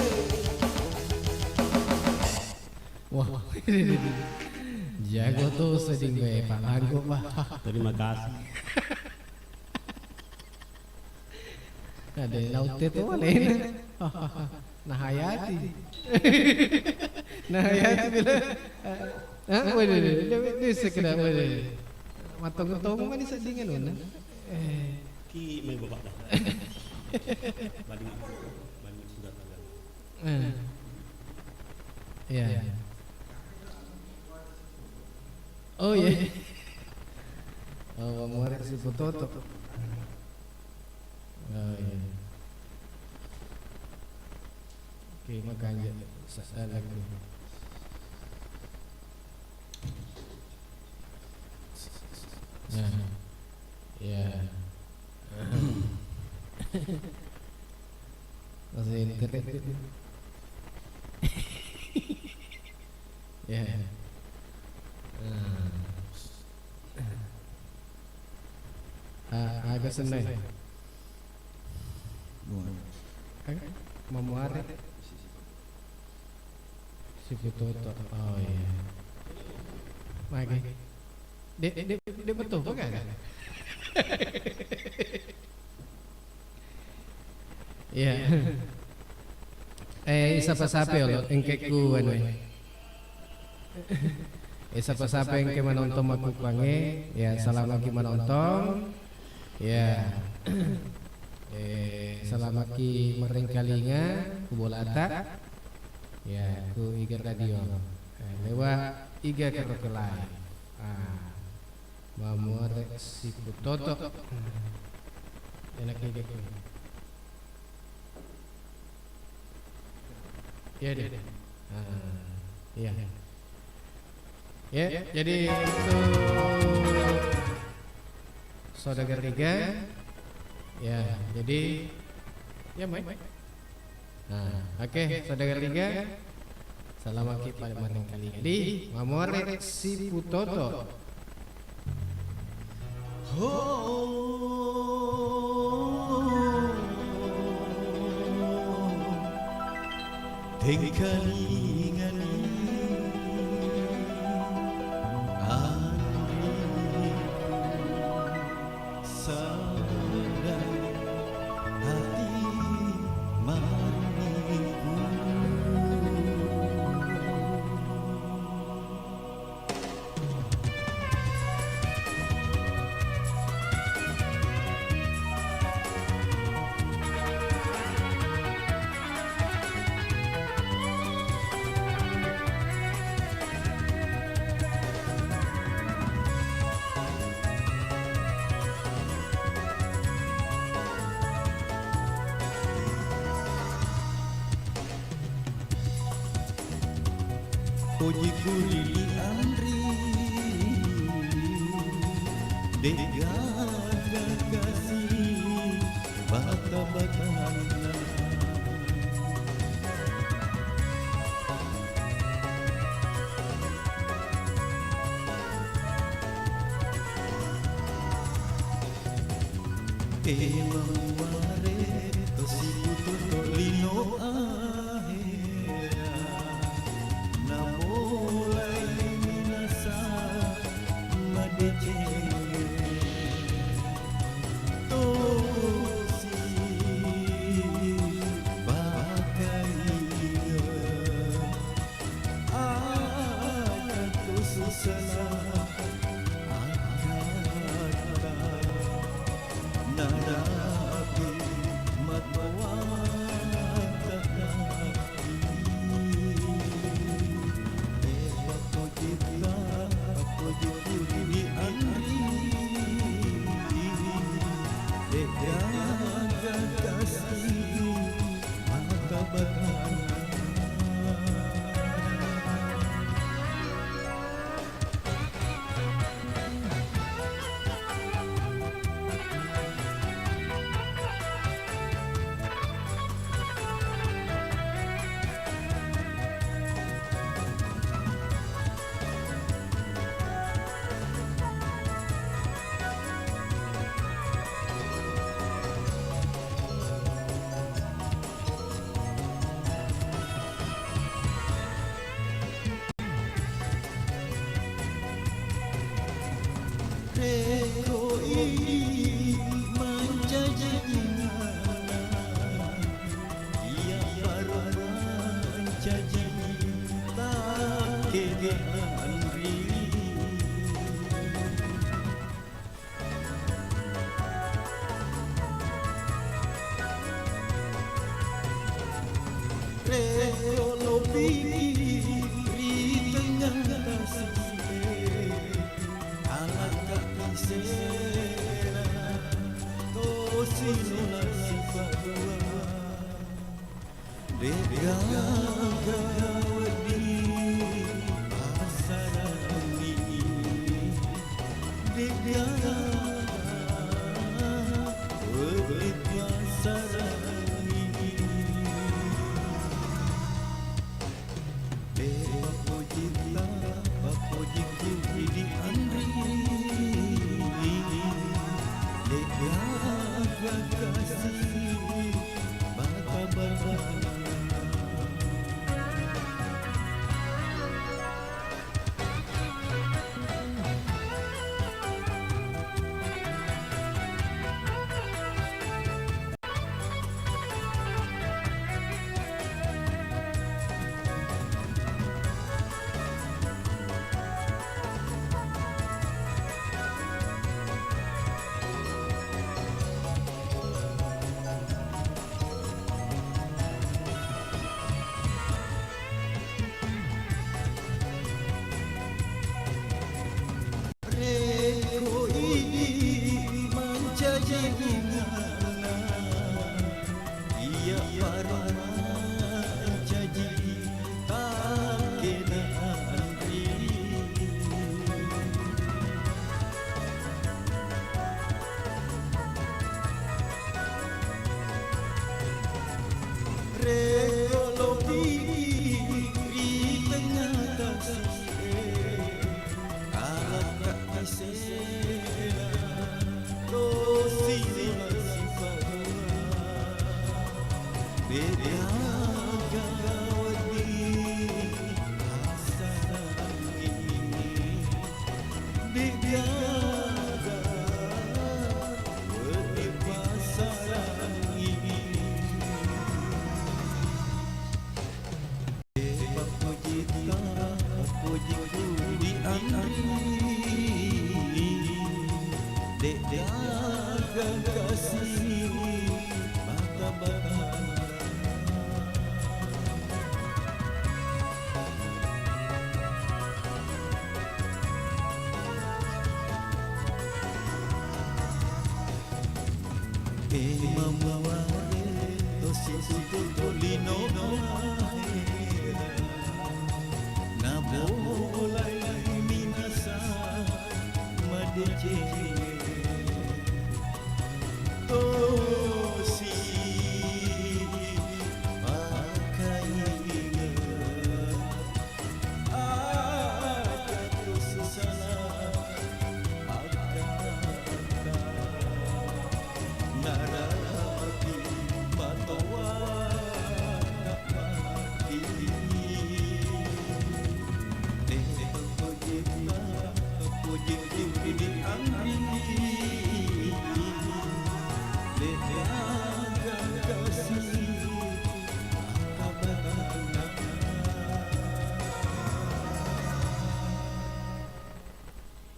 Wah, jago tuh seding gue Pak Lagu Pak. Terima kasih. Ada laut itu mana ini? Nah hayati, nah hayati bila, waduh, dia sekedar waduh, matang-matang mana sedingin mana? Ki main bapak dah. Balik surat agama. Ya. Oh ya. Oh, murid si Putoto. Oh ya. Oke, makanya saya lagi. Nah, ya. Masih internet. Ya. Agak senang. Memuari si Putoto. Oh iya. Lagi. Dia betul kan? Iya. Siapa-siapa lo engkeku anu. Siapa-siapa yang ke menonton aku pange, ya selamat ki menonton. Ya. Selamat ki merengkalinga ku bolata. Ya, ku iga radio. Lewat iga kerokelai. Mamore si Putoto. Enak iga ku. Ya deh. Iya. Ya, jadi itu saudagar tiga. Ya, jadi ya main. Oke, saudagar tiga. Selamat kita paling kali di Mamore si Putoto. Tengkalingani sadar hati marmiku. Puji kuli di andri Dega kasih bata-batana Emang tosi putu lino ahera namolai minasa madejenge tosi bakaiga aku susana nadapi matwatan tatapi Beko kita aku jujur di andri Dega kasih mata batana Reko ini menjajina Ia baru menjaji tak kedean diri Reko lobi di tengah kasih Sera tosi nasi padua Dega gawadi asarani Dega gawadi asarani Dega pojita papojiku di andri Dega kasih bata-batana Reko ini menjadi ngana Ia baru menjadi tak kedean diri Reko lobi di tengah kasih Sera tosi nasi padua Dega gawadi asarani Dega gawadi pasarani Dega pojita pojiku di andri Dega kasih bata-batana Mamaware tosi putu lino ahera Nabolai minasa madejenge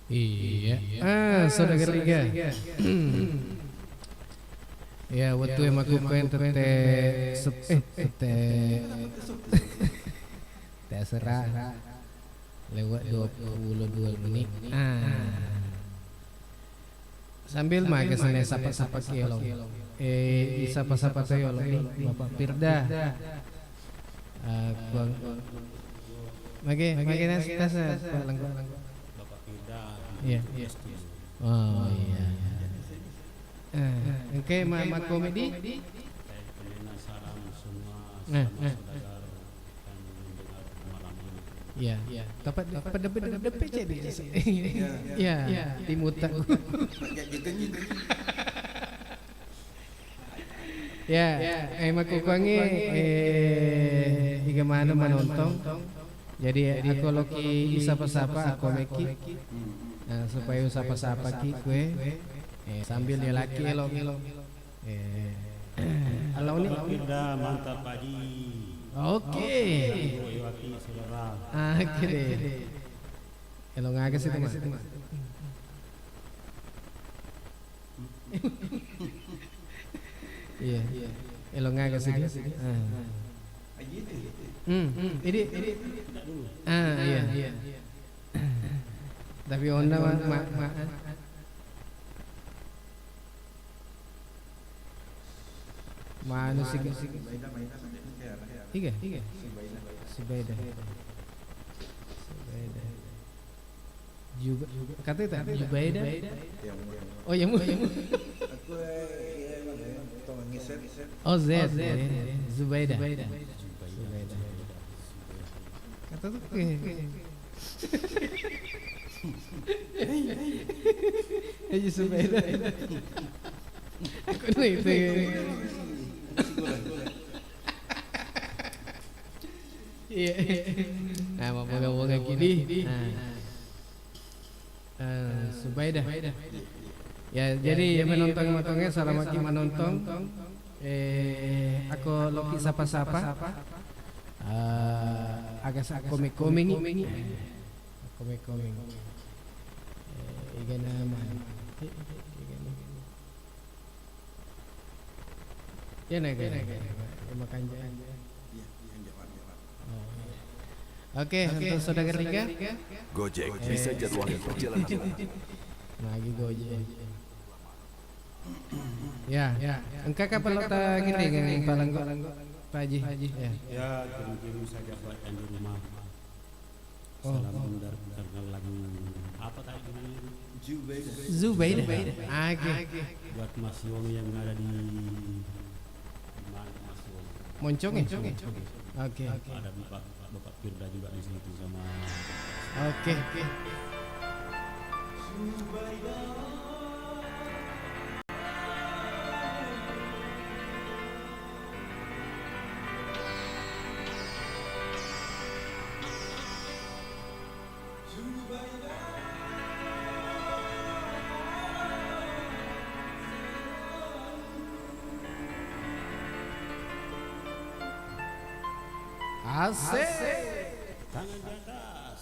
Iya. Saudara Riga. Ya, waktu yang aku koin terserah lewat 22 menit. Sambil makan sana sapa-sapa kiolong. Sapa-sapa kiolong nih Bapak Firda. Makin tas Bapak Firda. Iya. Oh iya. Oke, Mama Komedi. Salam semua saudara yang mendengar malam ini. Iya. Dapat PC dia. Iya. Timutak. Ya, makukuangi bagaimana menonton. Jadi aku loki sapa-sapa aku meki. Nah, supaya sapa-sapa ki kue. Sambil dia laki elok. Halo nih. Firda mantap pagi. Oke. Iwaki saudara. Oke deh. Elok ngagas itu mas. Iya. Elok ngagas itu. Ini. Iya. Tapi onda mana sih? Tiga. Subaida. Juga katanya tak Jubaida. Oh ya mu. Oh Z. Zubaida. Kata tuh. Aja Zubaida. Aku nih itu. Iya. Nah, mau ngomong gini. Subaidah. Ya, jadi menonton-menontonnya salamaki menonton. Aku loki sapa-sapa. Agak komik-komik. Komik-komik. Ikan nama. Ya naik. Makan jangan. Oke, untuk saudara Rika. Gojek bisa jadwalkan perjalanan. Lagi Gojek. Ya. Engkau kapan lo tak gini dengan Palanggo? Pak Haji. Ya, kirim saja buat yang di rumah. Salam dari lagu apa tadi judulnya? Zubaida. Oke. Buat Mas Yong yang ada di mana Mas Yong? Moncong ya? Oke. Ada Bapak Firda juga di situ sama. Oke. Asik. Tangan di atas.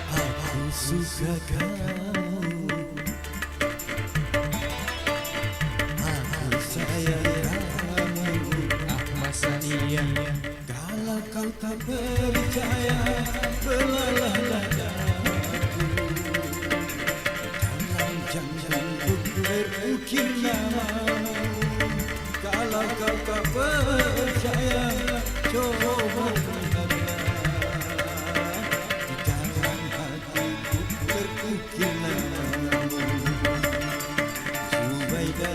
Aku suka kau, aku sayang kamu. Ahmad Sania. Kalau kau tak percaya, belalah dadaku. Dalam janjiku berukir namamu. Kalau kau tak percaya, coba dengar. Di dalam hatiku berukir namamu. Zubaida.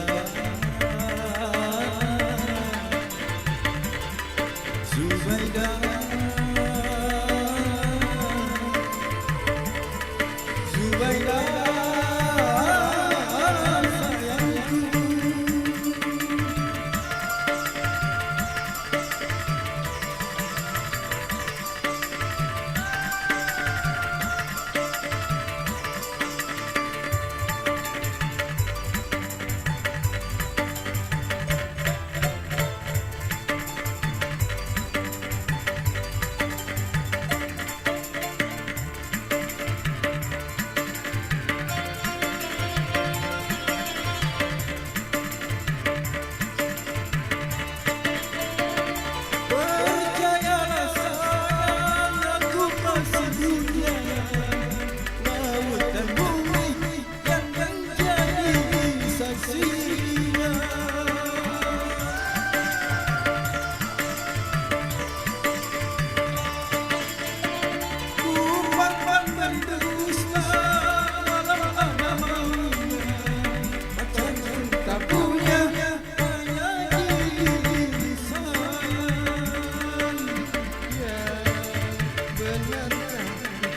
Zubaida sayangku.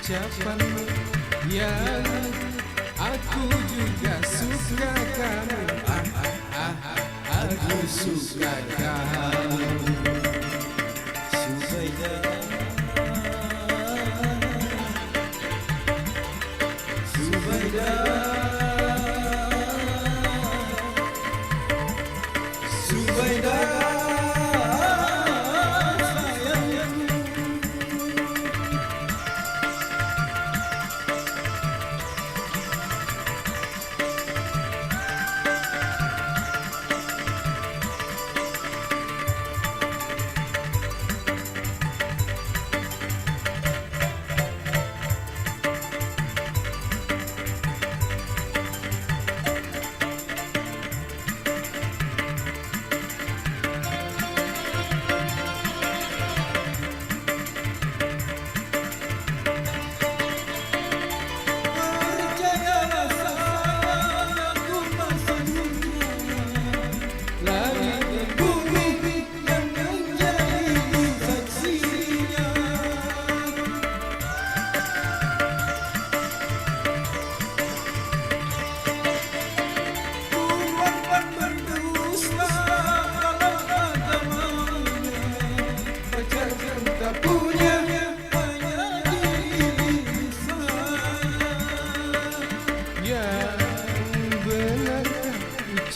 ucapan yang aku juga suka kamu. Aku suka kamu. Subaida, Subaida,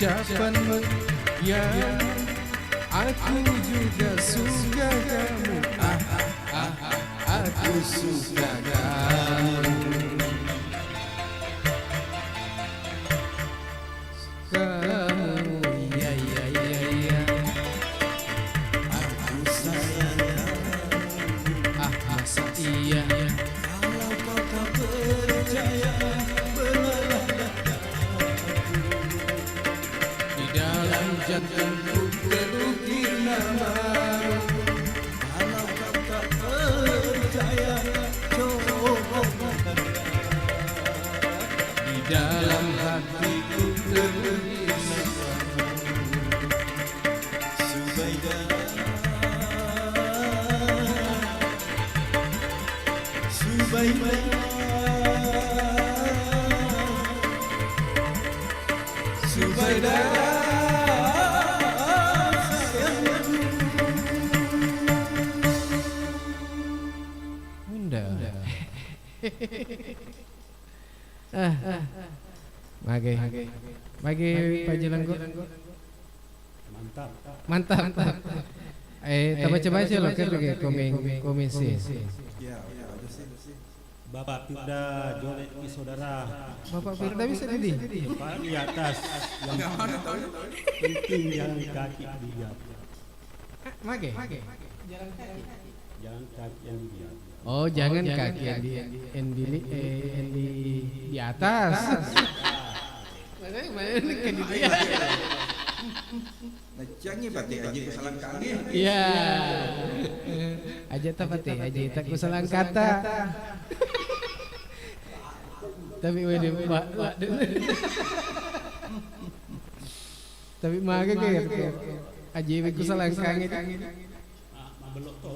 ucapan yang aku juga suka kamu. Aku suka kamu. Kamu, iya iya iya iya. Aku sayang kamu. Masa iya. Kalau kau tak percaya, belah dalam jantungku terukir namamu. Kalau kau tak percaya, coba di dalam hatiku terukir namamu. Subaida, Subaida, Subaida. Mage Pak Jelangkut. Mantap. Tak baca-baca loh kan lagi komisi. Bapak Firda Jolet ki saudara. Bapak Firda bisa tadi. Pak di atas yang penting jalan kaki diam. Mage. Jalan kaki yang diam. Oh, jangan kaki yang di atas. Mana kan di dia. Najangi pati aja kesalahan kami. Iya. Aja tak pati, aja tak kesalahan kata. Tapi tapi mage kayak aja kesalahan kami. Belok to.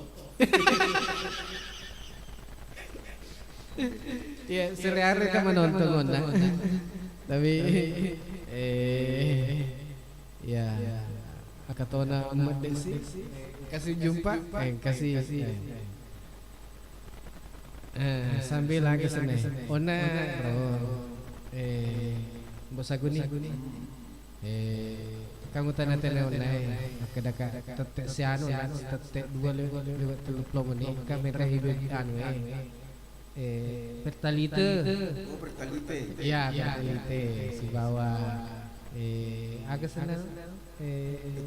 Ya, sehari-hari kan menonton tapi ya akatona medesi kasih jumpa kasih sambil lagi seneng ona bos aku nih kamu tanda-tanda online kedaka tetek sianu tetek 2 menit kamera hidup anu Pertalite. Oh, Pertalite. Iya, Pertalite si bawah agak senang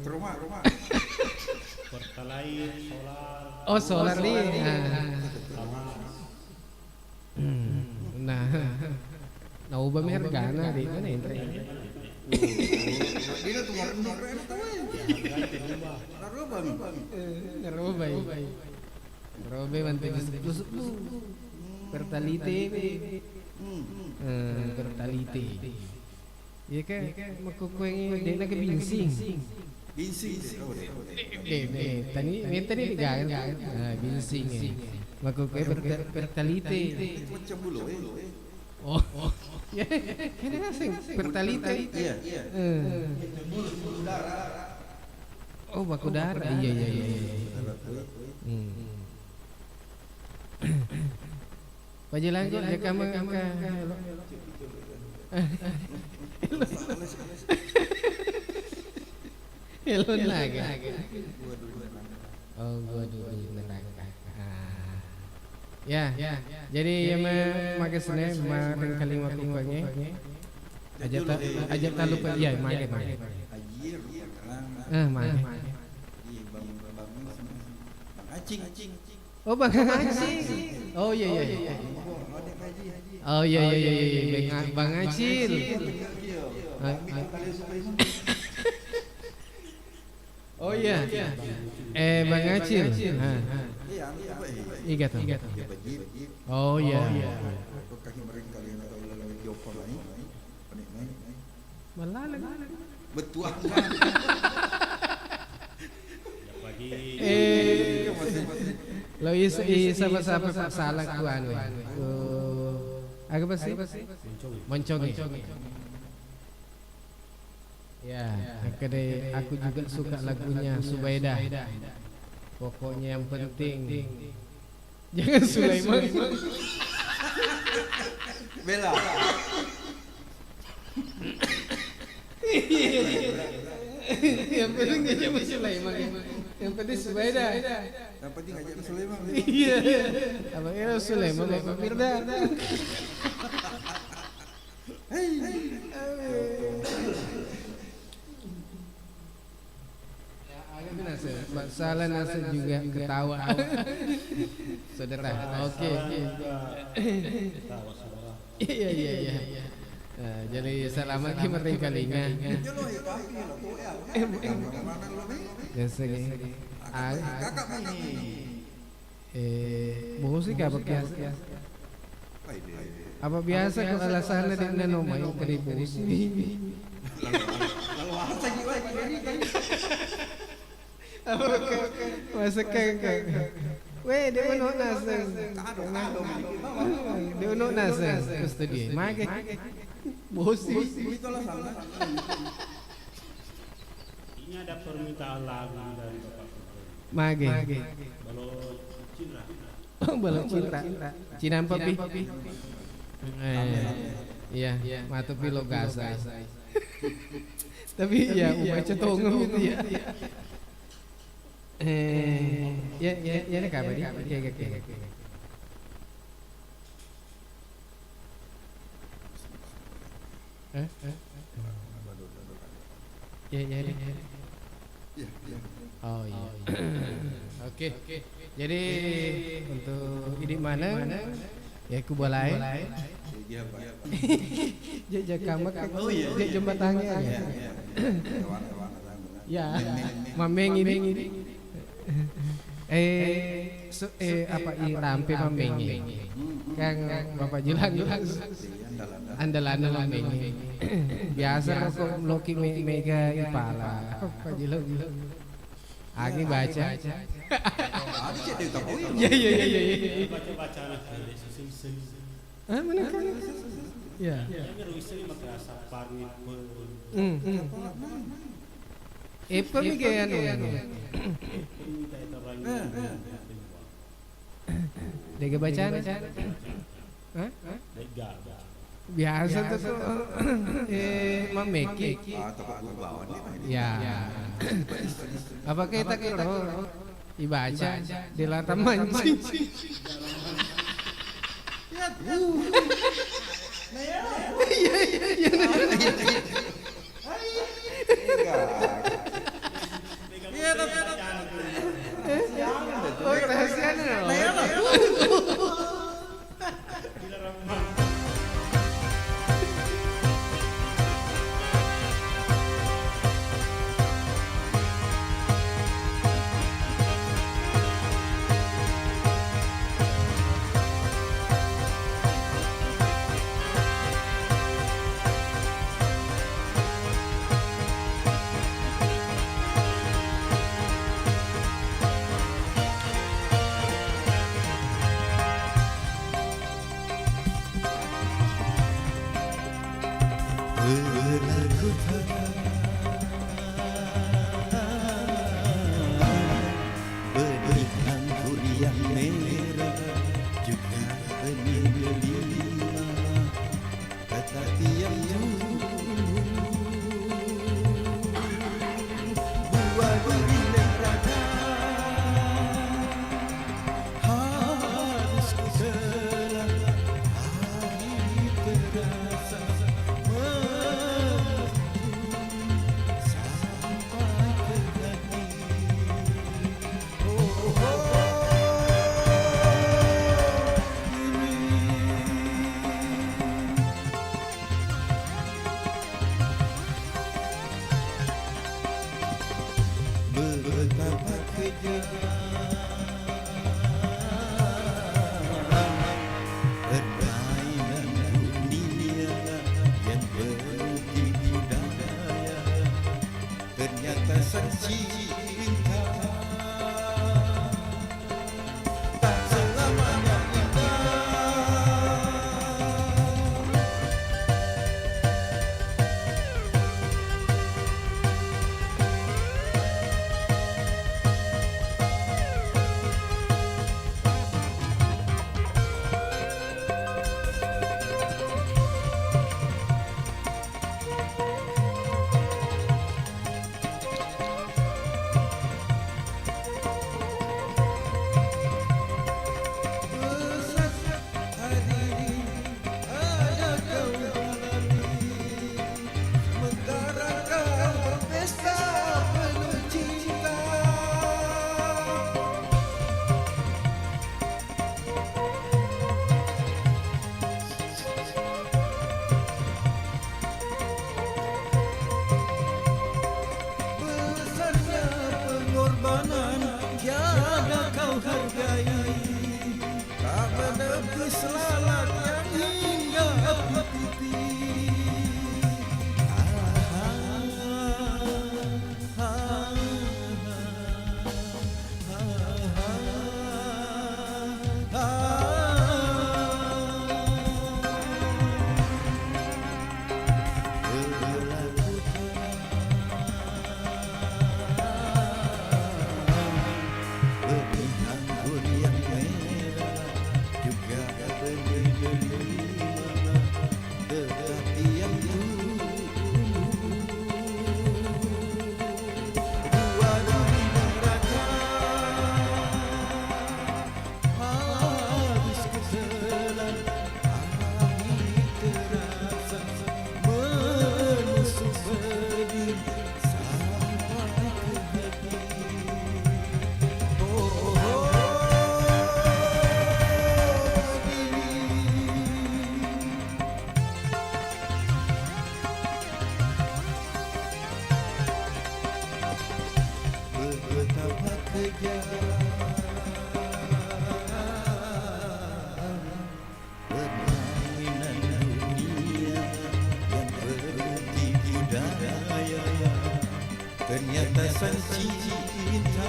rumah. Pertalite, solar. Oh, solar nih. Nah, ubah mergana di mana ini? Dino tuh Robe mantai tusuk Pertalite. Pertalite. Iya kan, makukueng dia nak binsing. Ginseng. Tadi digagal. Ginseng. Makukoy fertility. Macam bulu. Oh. Ya, kan asing fertility. Iya. Oh, baku darah. Iya. Pajalan kok dia kamu Hello naga. Oh, gua dulu neraka. Ya. Jadi yang makan sene makan kalimat kupangnya. Aja tak lupa ya, makan. Makan. Acing. Oh, Bang Acing. Oh iya. Oh iya. Bang Acil. Oh iya. Bang Acil. Iya tuh. Oh iya. Malah. Betul. Lo isa apa salah kuan. Apa sih? Moncongi. Ya, kedai aku juga suka lagunya Subaidah. Pokoknya yang penting jangan Sulaiman. Bella. Yang penting aja Sulaiman. Yang penting Subaidah. Yang penting aja Sulaiman. Iya. Abang era Sulaiman Bapak Firda. Salah nasa juga ketawa. Saudara. Oke. Iya. Jadi selamat kemerdekaan kalinya. Musik apa biasa? Apa biasa kalau alasannya di nanomai keribusi? Masa kakak. Weh, dia menok nasa. Dia menok nasa. Studi. Mage. Bosi. Ini ada permintaan lagu dari Bapak. Mage. Balon cinta. Oh, balon cinta. Cinaan papi. Iya, matu pilo gasa. Tapi ya, baca tongong gitu ya. Ya nak apa dia? Oh iya. Oke. Jadi untuk ini mana? Ya aku balai. Jajak kamak. Dia jembatannya. Ya. Mameng ini. Apa rampe mameng ini? Kang Bapak Jilang andalan mameng ini. Biasa kok loki mega ipala. Bapak Jilang. Agi baca. Iya. Baca-baca anak sesi. Mana kan? Ya. Pemikiran Dega bacaan? Biasa tuh mameki. Ya. Apa kita dibaca di latar mancing. Oh, rahasianya. cinta.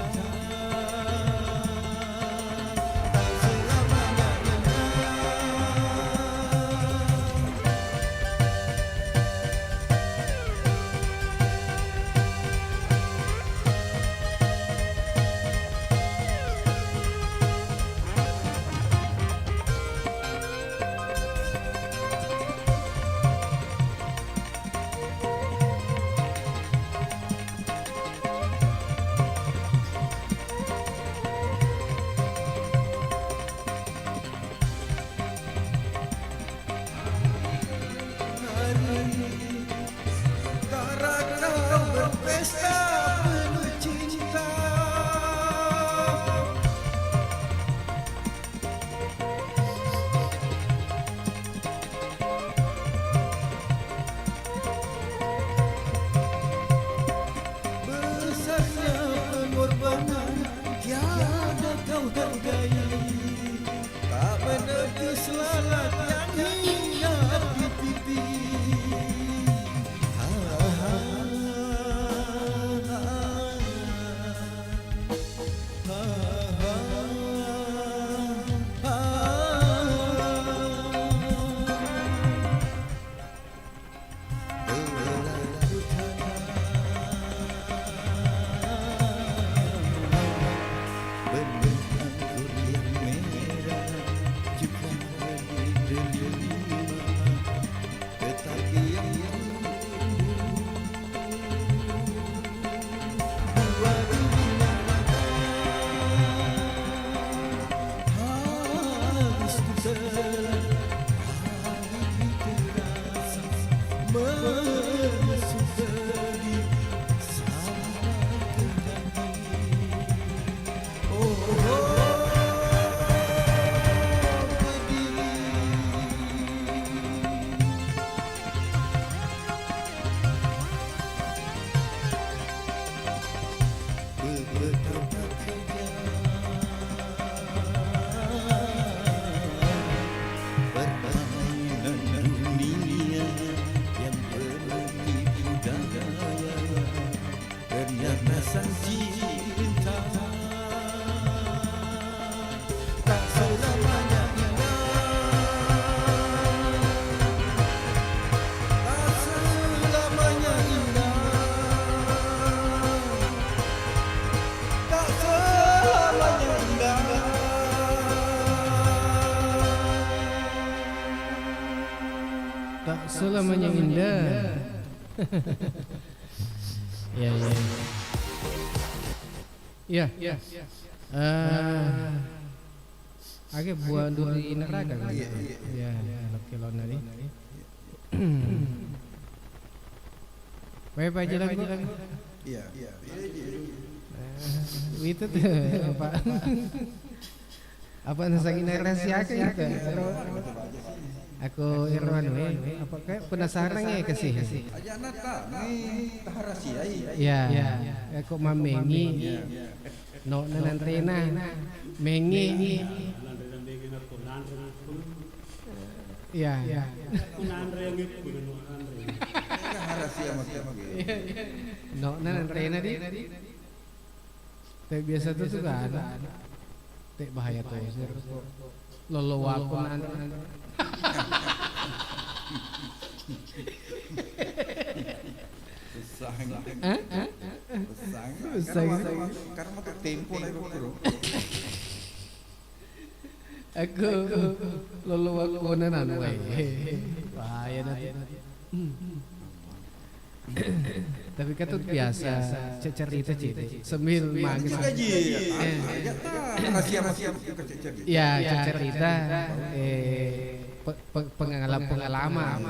Selamanya indah. Ya. Agak buat duri neraka kan? Ya, kilon nari. Baik aja lagu. Iya. Itu tuh apa? Apa nasangin rahasia gitu? Aku Irwan apa kayak penasaran ya kasih. Aja nata nih rahasia. Ya. Aku mamengi. No nanantena. Mengi. Ya. Rahasia macam No nanantena di. Tapi biasa tuh juga ada. Tek bahaya tuh. Lolo aku karena makan tempo na bro. Aku lolo aku nanan bahaya nanti. Tapi kan tuh biasa cerita sambil magis. Ya cerita pengalaman.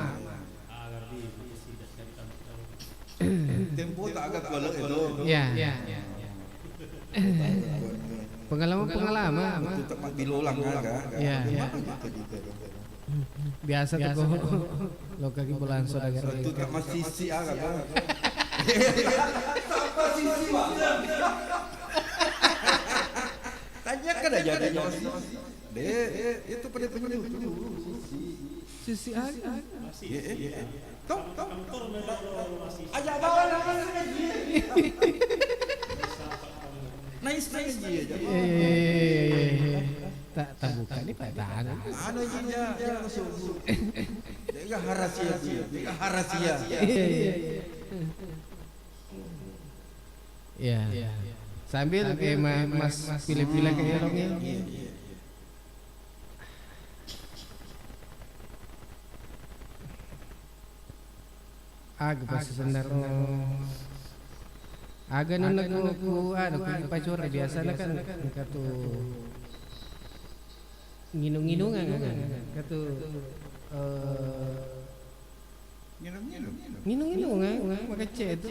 Tempo tak agak golek itu. Ya. Pengalaman. Itu tempat dilulang kan? Ya. Biasa tuh lo kaki bulan saudara. Itu tak masih si agak. Tanyakan aja dia. Itu pada penyuluh dulu. Sisi ada. Aja bawa Nice aja. Tak buka ni padan. Ano dia masuk. Dia harasia dia. Ya. Sambil kayak mas pilih-pilih kayak orangnya. Agak pas sendar. Agak nunag ko ipacura biasa na kan katu nginung-nginungan katu nginung-nginungan makacet itu.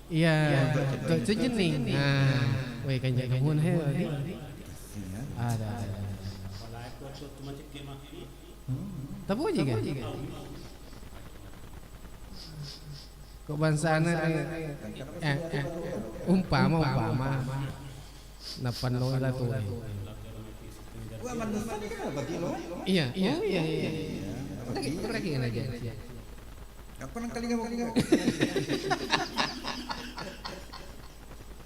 Iya, itu jening. Nah, weh kan jaga mun he. Ada. Tapi aja kan? Kok bansana umpama napan lo lah tuh. Wah, manusia ni kan bagi lo. Iya. Lagi aja. Aku nang kali ngomong.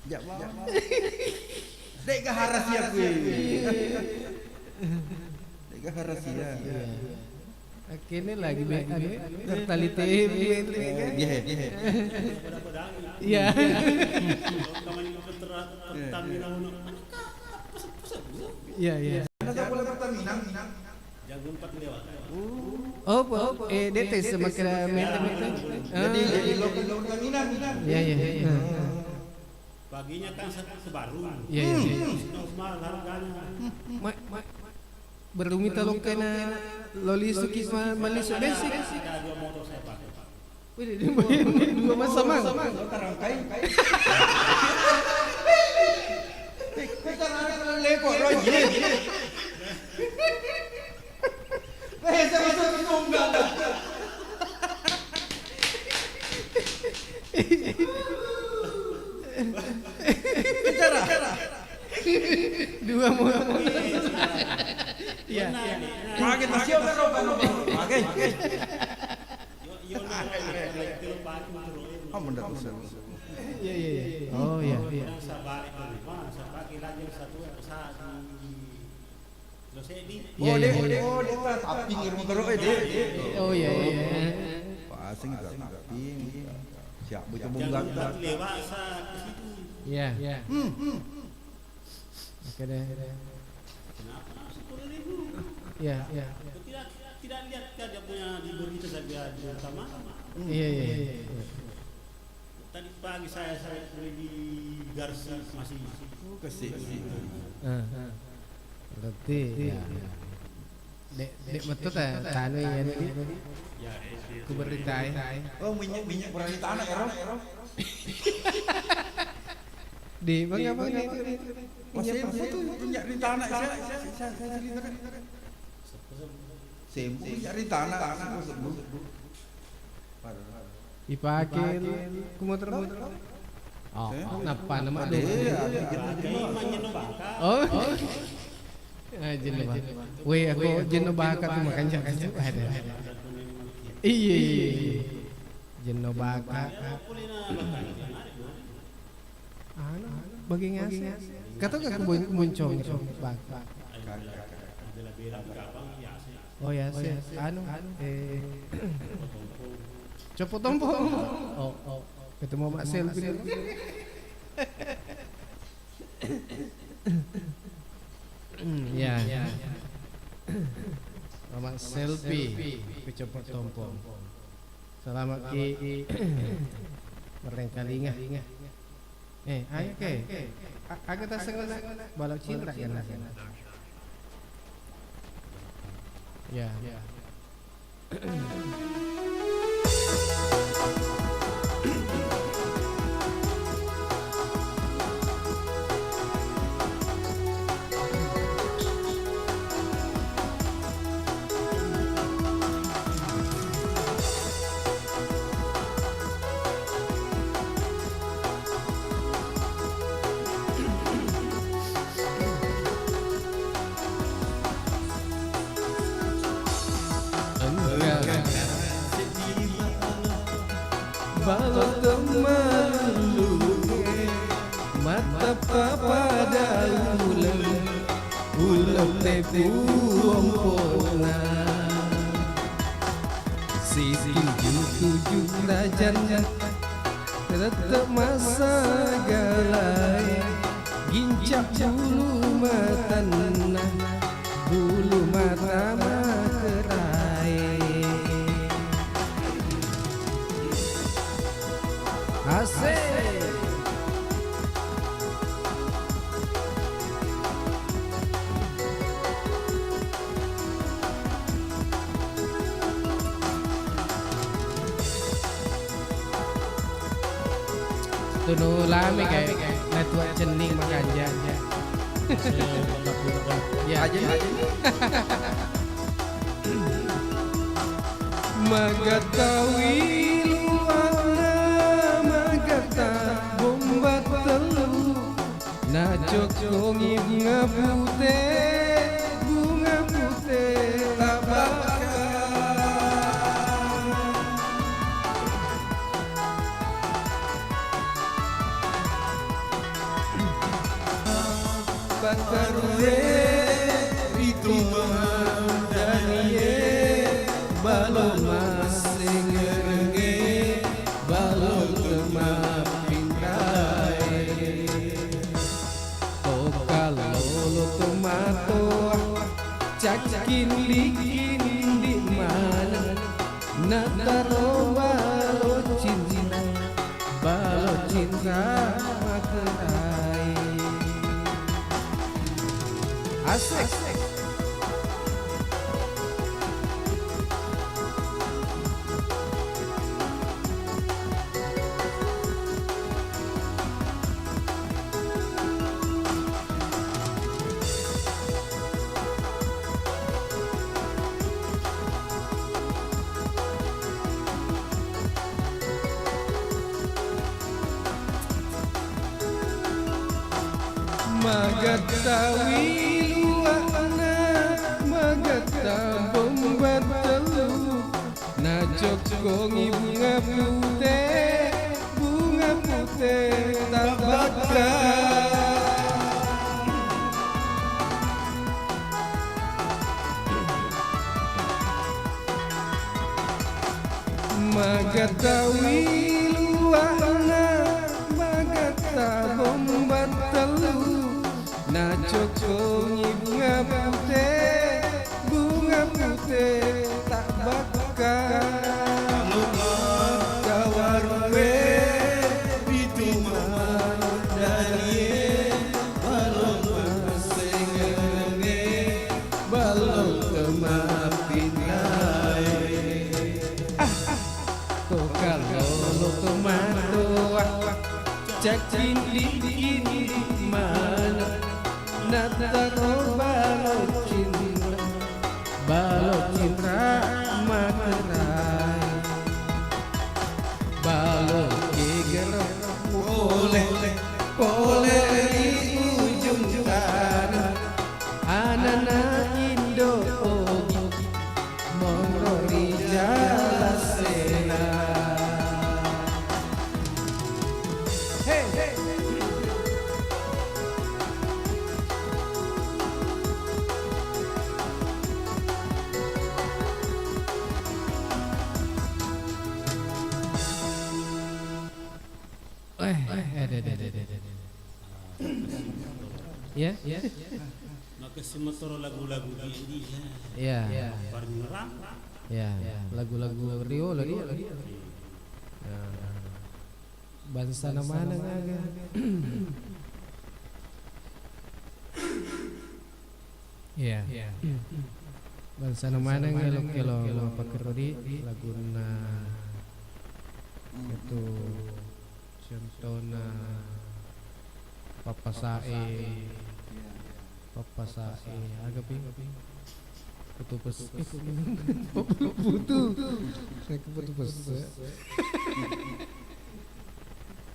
Ya mau. Dek ke harasia gue. Dek ke harasia. Akhirnya lagi tertali TV itu kan. Iya. Iya. Ada boleh Pertamina. Jago 4 lewat. DT semakin meter. Jadi lo Pertamina. Iya. Paginya kan satu baru. Iya. Normal harganya. Berumita lo kena loli suki malisu basic. Ada 2 motor saya pakai. Wih, dua sama. Tarangkai. Kita nak lekor lagi. Saya masuk tunggal. Bicara. Dua motor. Iya. Makin masih ada Makin. Benar betul. Iya. Oh iya. Sabari ke rumah, sabari lagi satu saat di dia tapping motor dia. Oh iya. Pasing tapping. Siap buat bonggang. Lewat ke situ. Iya. Oke deh. Iya. Tidak lihat kan dia punya diberi itu saja di utama. Iya. Tadi pagi saya beli di Garsi masih kasih. Berarti ya. Dek betul tanu ya tadi. Ya, ku beritai. Oh, minyak berani tanah ero. Di bang apa ini? Masih itu minyak di tanah saya ceritakan. Sembuh minyak di tanah. Dipakai kumotor. Oh, napa nama ada? Oh. Jenuh. Weh aku jenuh bakat tu makan jangan ada. Iya. Jenuh bakat. Bagi ngasih. Kata ke muncung bakat. Oh ya, copot tombol. Oh. Ketemu Mak Selfie. Ya. Mak Selfie kecopot tombol. Selamat ki merengkalinga. Ayo ke. Agak tak sengaja balok cinta kan. Ya. Balas teman dulu pada ulam tepu ompona si tujuh rajan tetap masa galai gincap bulu mata materai asik. Tuh lami kayak network cening makanya. Ya aja. Magatawi luana magata bomba telu najok kongi bunga putih tabaka bakarure itu mandanie balon masing ngerenge balon kemap pintai tokal lolo tomato cakin likin di mana nataro balon cinta materai asik. Magatawi luana magata bomba telu najok kongi bunga putih tabaka magatawi luana magata bomba telu najok kongi bunga putih tak bakal kawarwe itu mandanie balon masing ngerenge balon kemap pinai tokal lolo tomato cakin likin di mana nataro balon cinta materai balon geger boleh di ujung tanah anak Indo Mongrori Jalasena. Hey, hey. Ya. Maka sementara lagu-lagu ini ya. Parnyerang. Ya, lagu-lagu Rio lagi. Bangsa mana ngaga? Ya. Bangsa mana kalau pakai rodi laguna itu contohnya Papa Sae agak putu saya putu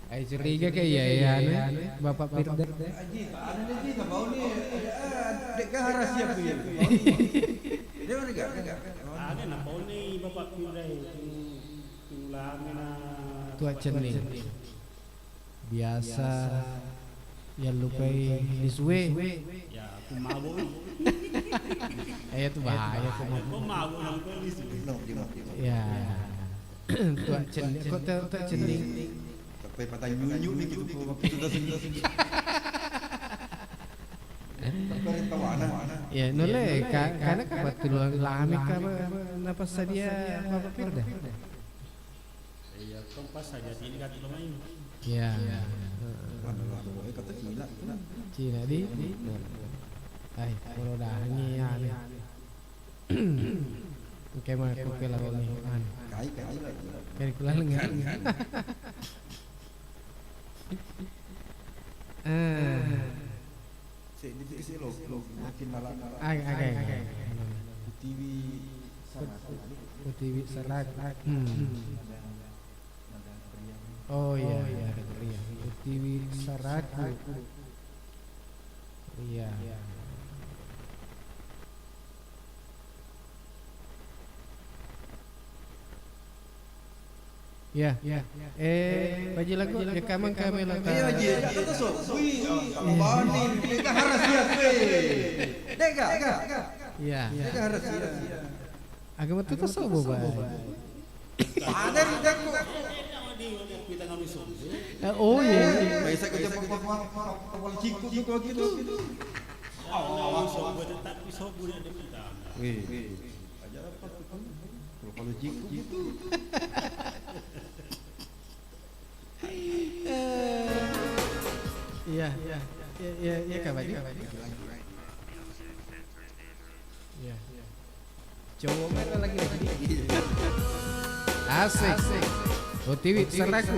ay curiga kayak ya Bapak Firda Aji tak bau ni dek ke rahasia punya dia mana enggak ada nak bau ni Bapak Firda tulang tua cening biasa Ya lupai disue. Ya aku mabuk. Itu bahaya tuh. Kok mabuk sampai disue. Ya. Tua cening, kok tak cening. Sampai patah nyunyu nih gitu kok waktu sudah sudah. Ya nole karena kebetulan lami apa saja apa perda. Iya, kompas saja ini kan lumayan. Ya. Kata Cina. Cina di. Ay, kalau dah ni ya ni. Oke mah aku kela ni. Kai. Kali kula lengan. Si lo makin malah. Agak. TV serat. Oh iya, ada Korea. TV serat. Iya. Ya. Baju lagu rekaman kami lah. Iya je, kata so. Bani, kita harus siap Deka. Iya. Deka harus siap. Agama tu tak sobo ba. Ada jago. Oh iya. Biasa kerja pokok ciku gitu. Tapi sobo dia ada kita. Ajar apa tu kan? Kalau ciku gitu. Iya kabar. Iya. Cowok mana lagi? Asik. OTW seraku.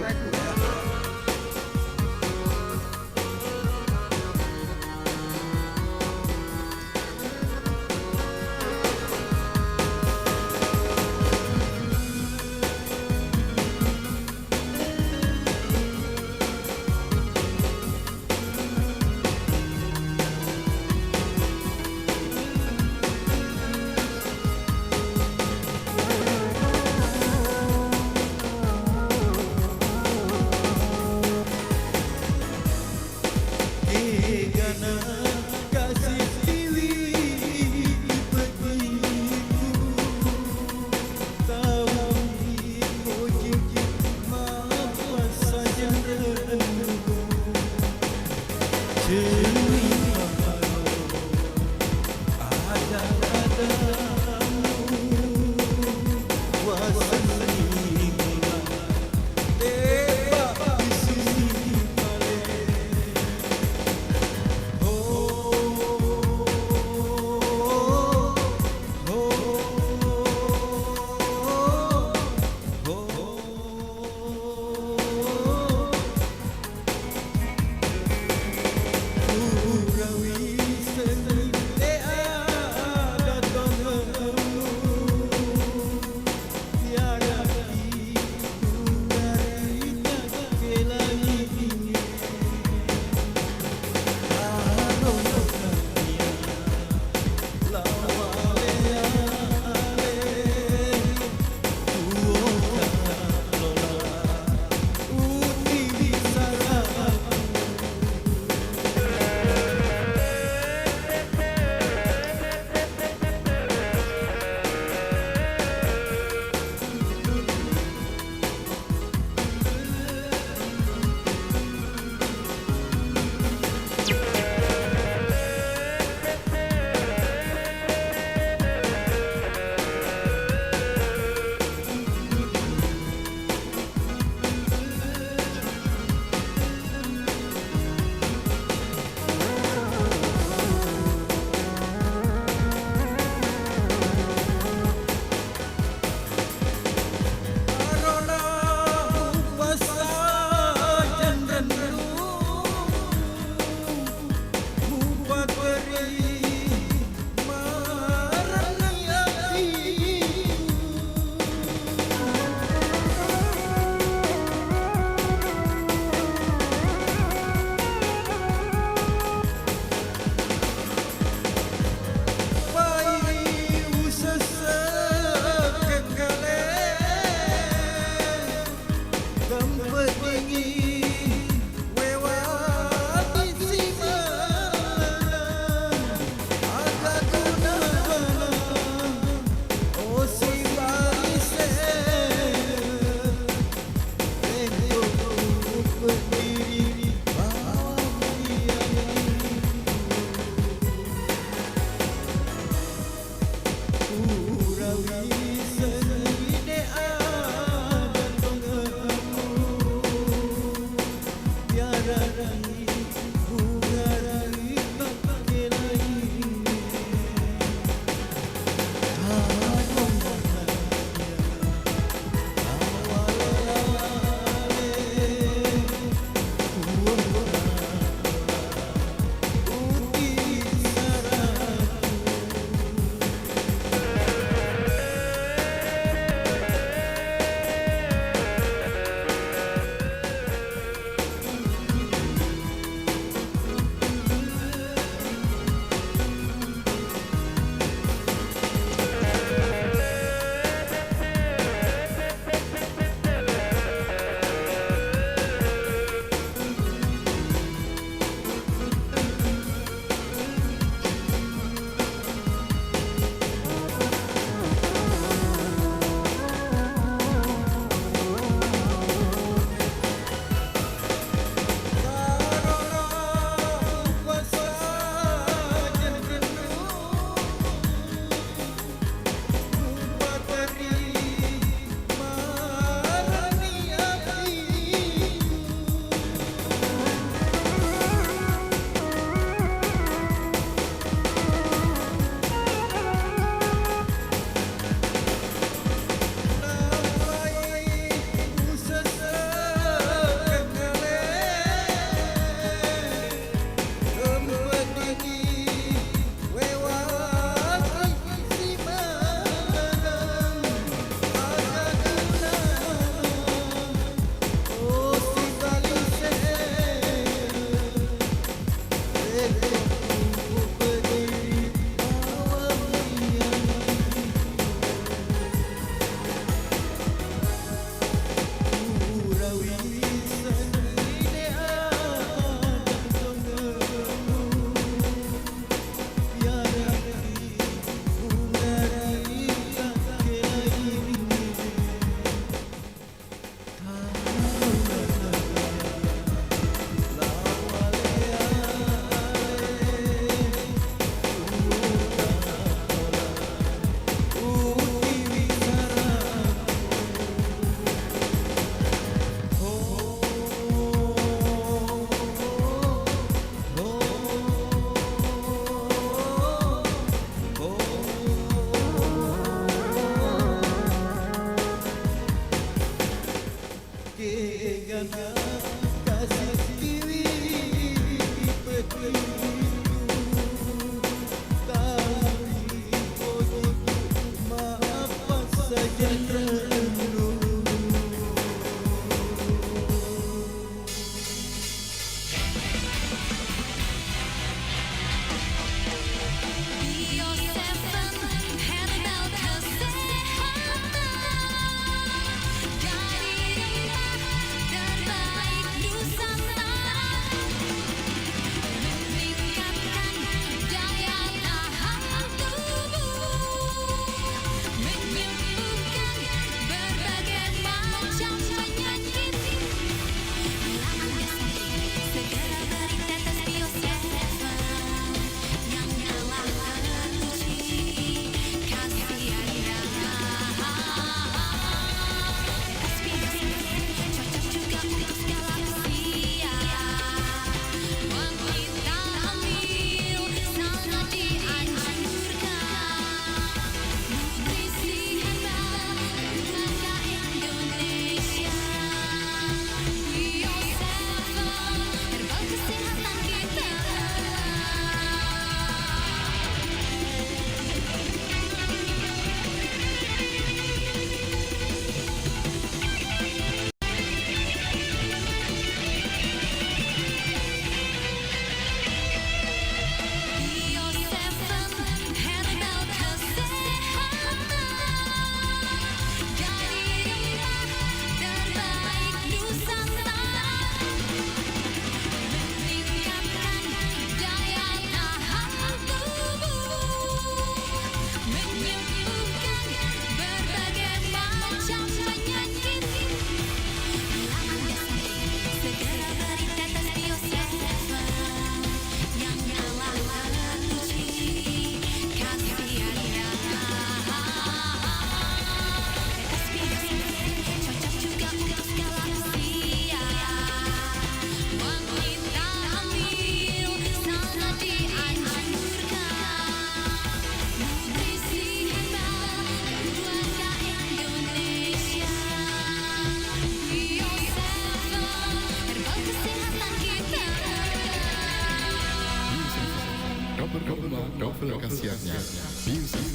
performa novel khasiatnya Music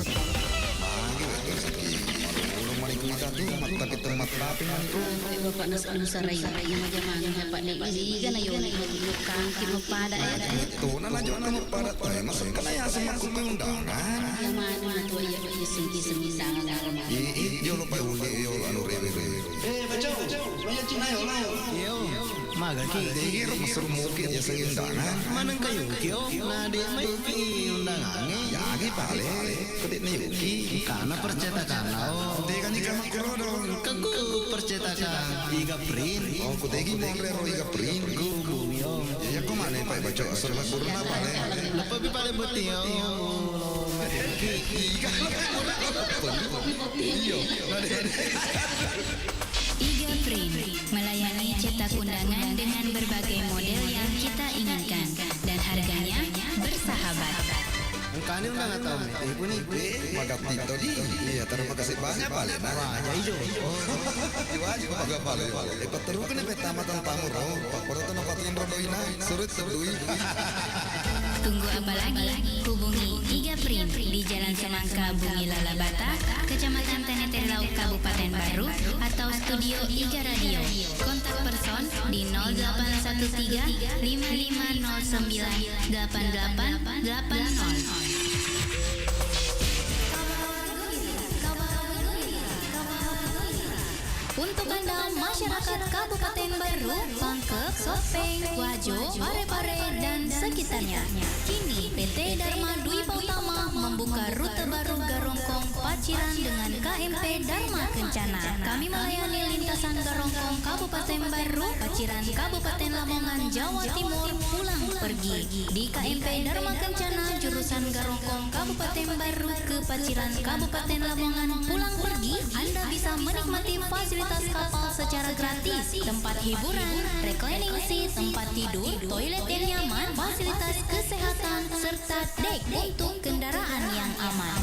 Kita tuh mata kita mata tapi mantu. Bapak Nusarayu yang macam dapat ini kan ayo makan kita pada ya. Itu nana jangan kamu pada tuh. Masuk kan ya sama aku undangan. Yang mana tuh ya sengki sangat. Yo lupa uli yo anu rewe. Baca. Banyak Cina yo. Yo. Maga ki degir masuk mukit ya sing undangan. Manang kayo kyo na de may undangan. Ya gi pale. Ketik na yuki. Karena percetakan. De kan jika makurodon. Kagu percetakan. Iga print. Oh kutegi monrero iga print. Gugu yo. Ya ko mane pa baca asal kurna pale. Lepa bi pale beti yo. Iga iyo. Iga Print melayani cetak undangan dengan berbagai model yang kita inginkan dan harganya bersahabat. Kani udah nggak tahu nih, ibu nih, magat tito di, iya terima kasih banyak pale, nah, ya hijau, wajib agak pale, terus kan peta matan tamu roh, pak poroto nopatin rodoina, surut sedui. Tunggu apa lagi? Hubungi Iga Print di Jalan Semangka Bumi Lalabata, Kecamatan Tenete Laut, Kabupaten Baru, atau Studio Iga Radio. Kontak person di 0813 5509 8880. Untuk Anda masyarakat Kabupaten Baru, Pangkep, Sopeng, Wajo, Parepare, dan sekitarnya, kini PT Dharma Dwi Utama membuka rute baru Garongkong Paciran dengan KMP Dharma Kencana. Kami melayani lintasan Garongkong Kabupaten Baru, Paciran Kabupaten Lamongan, Jawa Timur, pulang pergi. Di KMP Dharma Kencana jurusan Garongkong Kabupaten Baru ke Paciran Kabupaten Lamongan, pulang pergi, Anda bisa menikmati fasilitas kapal secara gratis, tempat hiburan, reclining seat, tempat tidur, toilet yang nyaman, fasilitas kesehatan, serta dek untuk kendaraan yang aman.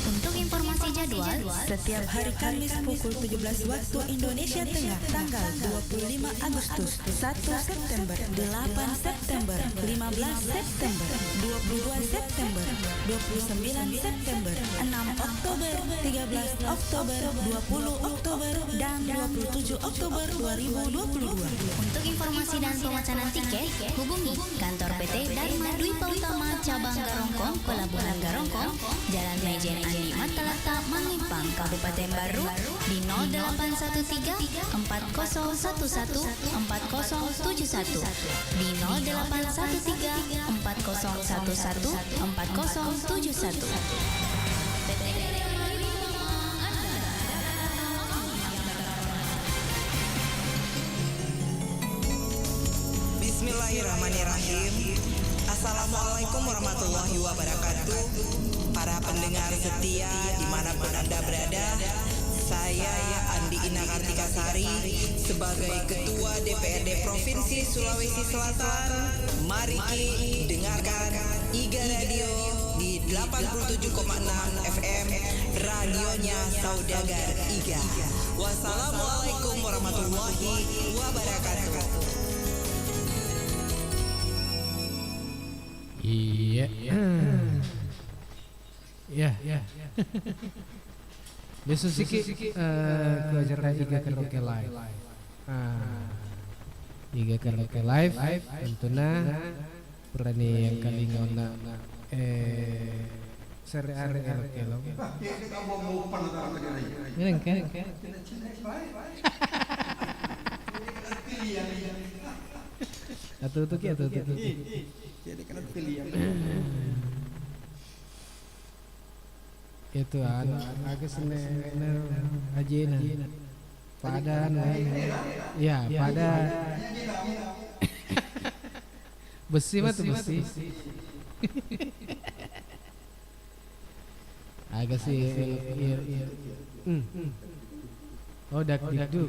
Untuk informasi jadwal, setiap hari Kamis pukul 17 waktu Indonesia Tengah, tanggal 25 Agustus, 1 September, 8 September, 15 September, 22 September, 29 September, 6 Oktober, 13 Oktober, 20 Oktober, dan 27 Oktober 2022. Untuk informasi dan pemesanan tiket, hubungi kantor PT Dharma Dwi Utama Cabang Garongkong, Pelabuhan Garongkong, Jalan Mejen Andi Matalata, Mangimpang, Kabupaten Baru di 0813 4011 4071 di 0813 4011 4071. Bismillahirrahmanirrahim. Assalamualaikum warahmatullahi wabarakatuh. Para pendengar setia dimanapun Anda berada, saya Andi Ina Kartikasari sebagai Ketua DPRD Provinsi Sulawesi Selatan. Mari dengarkan Iga Radio di 87,6 FM, radionya Saudagar Iga. Wassalamualaikum warahmatullahi wabarakatuh. Iya. Ya. Besok siki ke acara Iga Karaoke Live. Iga Karaoke Live tentunya berani yang kali ngona seri are karaoke lo. Ini kan. Atau tuh. Jadi kena pilihan. Itu agak seneng aja pada ya pada besi mah tuh besi. Agak sih oh dak dikduk.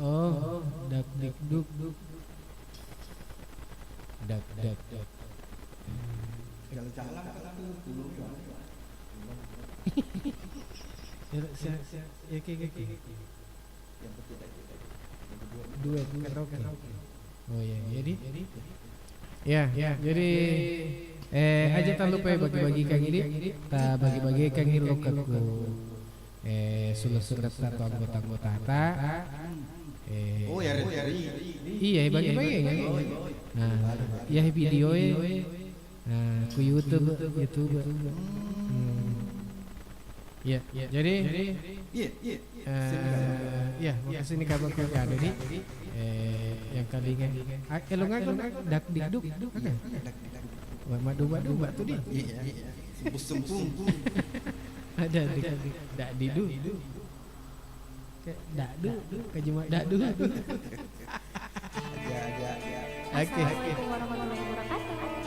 Oh dak dikduk. Dak. Jalan-jalan kataku dulu. Ya kayak. Yang pertama duet karaoke. Oh ya, jadi Ya, jadi aja tak lupa bagi-bagi kang ini, tak bagi-bagi kang ini lokaku. Sulut-sulut atau anggota-anggota ta. Oh ya, Iya, bagi-bagi kan. Nah, ya video ku YouTube. Ya, jadi ya, makasih nih kabar kau ada nih. Yang kali kan, lo nggak dak dikduk, madu tuh dia. Sempung. Ada dak didu, dakdu, kajima dakdu. Oke. Assalamualaikum warahmatullahi wabarakatuh.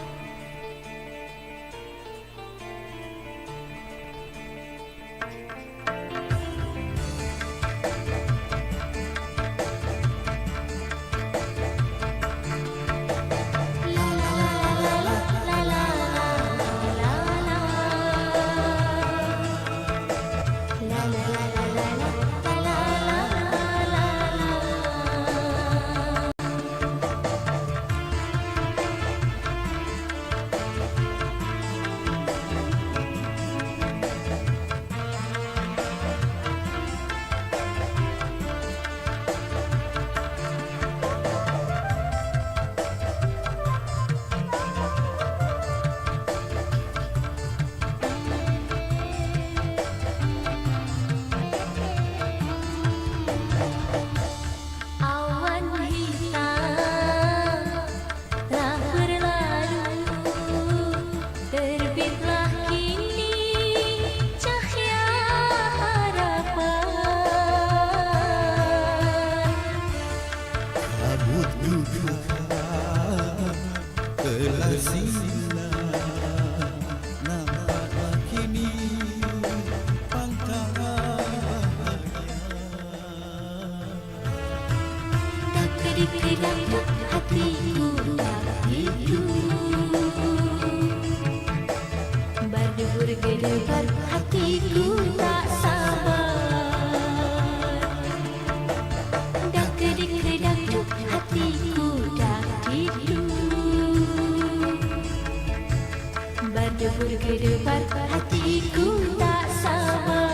Berdebar hatiku tak sabar.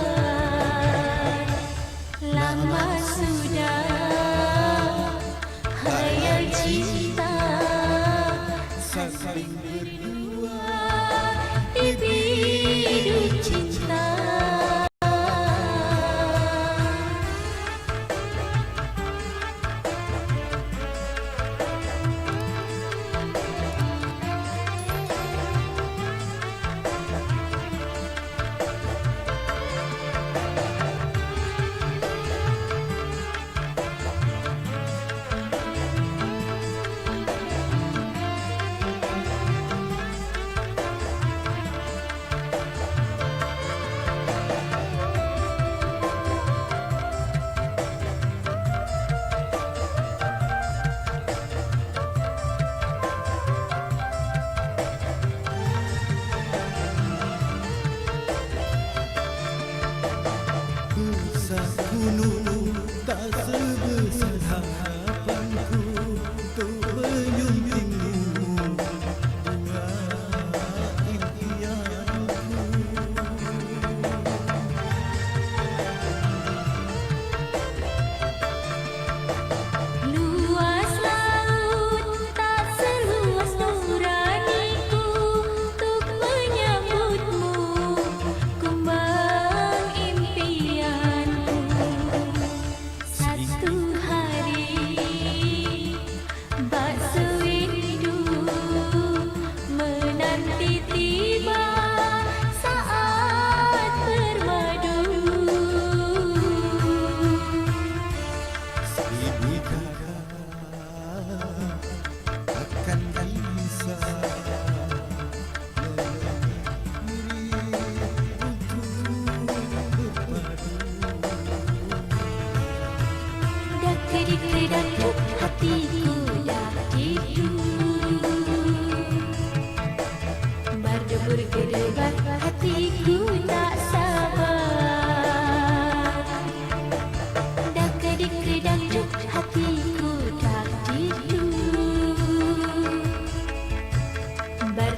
Lama sudah hayal cinta saling berdua di bidung cinta.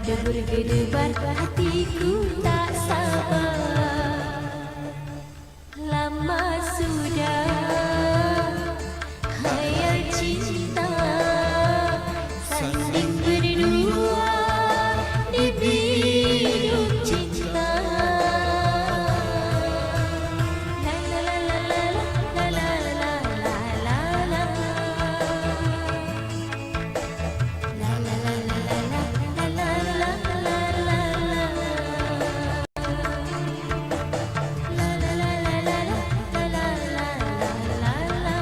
pada bergedebar, hatiku tak sabar. Lama sudah hayal cinta, saling berdua di bidung cinta. La la la la la la la la la la la. La la la la la la la la la la la. La la la la la la la la la la.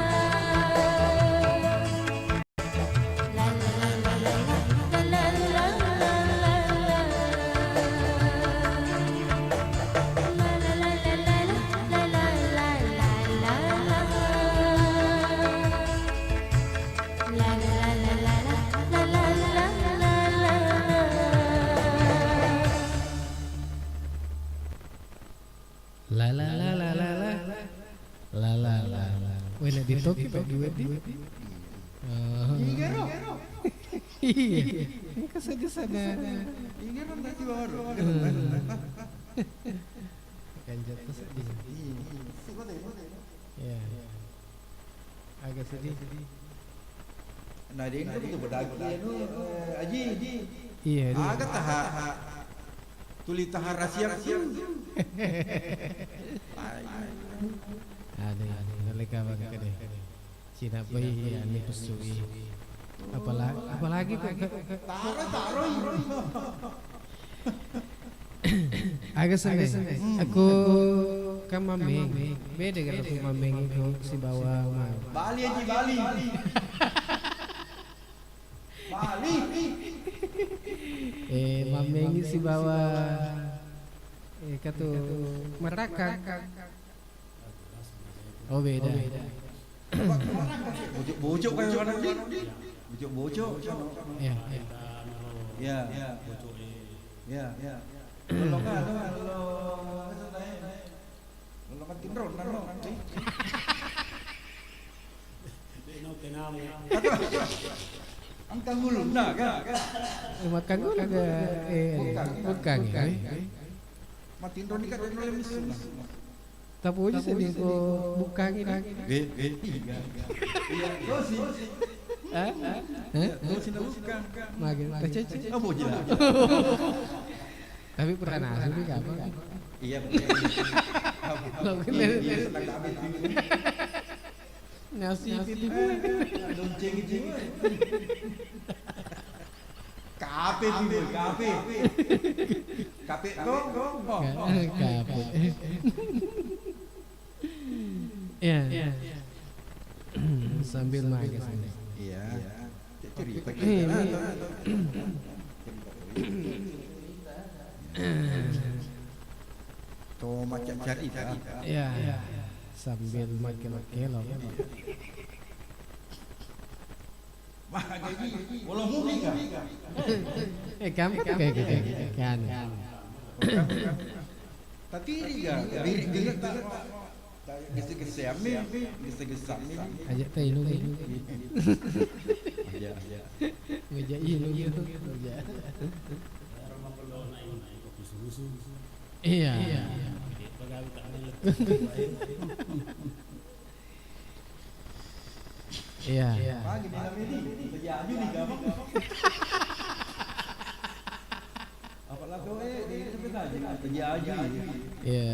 La la la la la la la la La la la la la la la la la la. Weh nak ditoki pak duit di. Iya. Ini saja sana. Ini kan tadi baru. Kan jatuh sedih. Ya. Agak sedih. Nah dia itu betul berdaki itu Aji. Iya. Agak tahap. Tuli tahap rahasia tu. Ada mereka bangga deh. Cina bayi ani pesui. Apalagi taruh. Agak seneng. Aku kan mameng. Beda kalau aku mameng itu si bawah. Bali Aji Bali. Mameng si bawah. Katu merakak. Oh beda. Bocok kayak mana ni? Bocok. Ya. Kalau kan tinron nanti. Angkang gulung nak kan? Makan gula ke? Bukan. Matin ron ni kat dalam misu. Tapi aja sedih ko bukan ini. Iya. Dosi. Dosi nak bukan. Makin tercece. Apa je lah. Tapi pernah nasi ni apa? Iya. Lo kena nasi tiba. Lonceng. Kape tu, kape. Kape tu. Kape. Ya. Sambil makan sini. Iya. Cerita Kau macam cari tak? Ya. Sambil makan kelok. Mah gaji, walau mungkin kan? Kamu kayak kan? Tapi diri tak. Gesek-gesek ni. Ajak tak ilu ni. Ya. Ngejak ilu gitu. Iya. Iya. Pagi malam ini terjadi ni kamu. Apalah kau dia sebenarnya terjadi. Iya.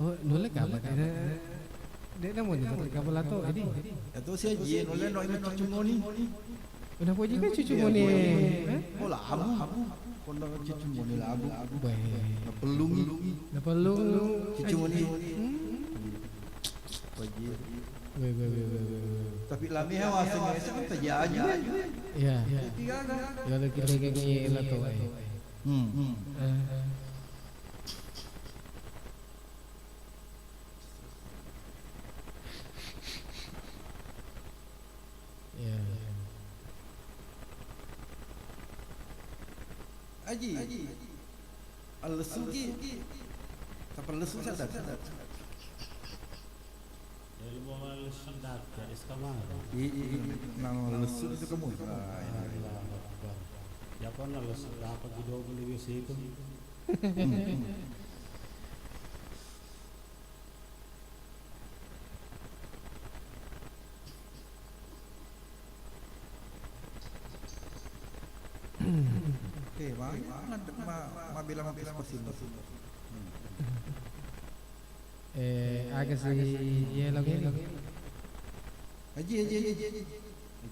Oh, nolak apa? Dia dah mau ni kapal tu ini. Itu si Haji nolak nak ikut cucu ni. Kenapa Haji kan cucu ni? Oh lah, abu. Kondo cucu ni lah abu. Baik. Pelung. Cucu ni. Haji. Tapi lami hawa sengaja kan terjadi. Ya. Ya kita lagi lah tu. Ya. Haji. Al-lesu ki. Kapal lesu sadar. Dari bawah sendat ke eskamar. Nama lesu itu kamu. Ya apa Kau nalas dapat video beli WC itu. Oke, ma bilang mampir ke sini. Agak sih ya lagi. Aji.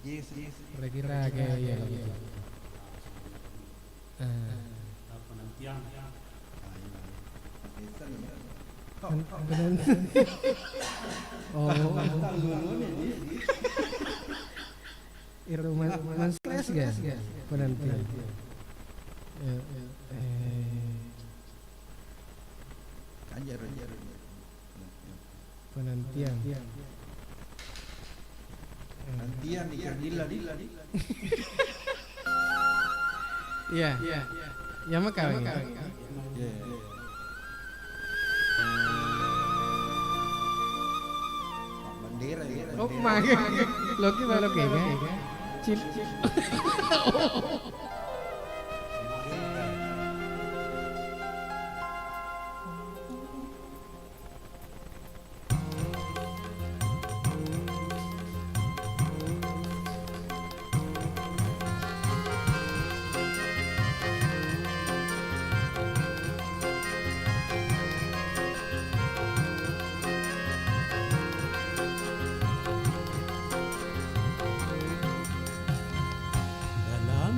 Kira-kira agak ya lagi. Penantian. Oh. Itu mas kelas gak? Penantian. Anjar. Penantian. Nantian ikan dila. Iya. Ya mah kawin. Bandera ya. Oh, mage. Loki baru kayaknya. Cil. Dalam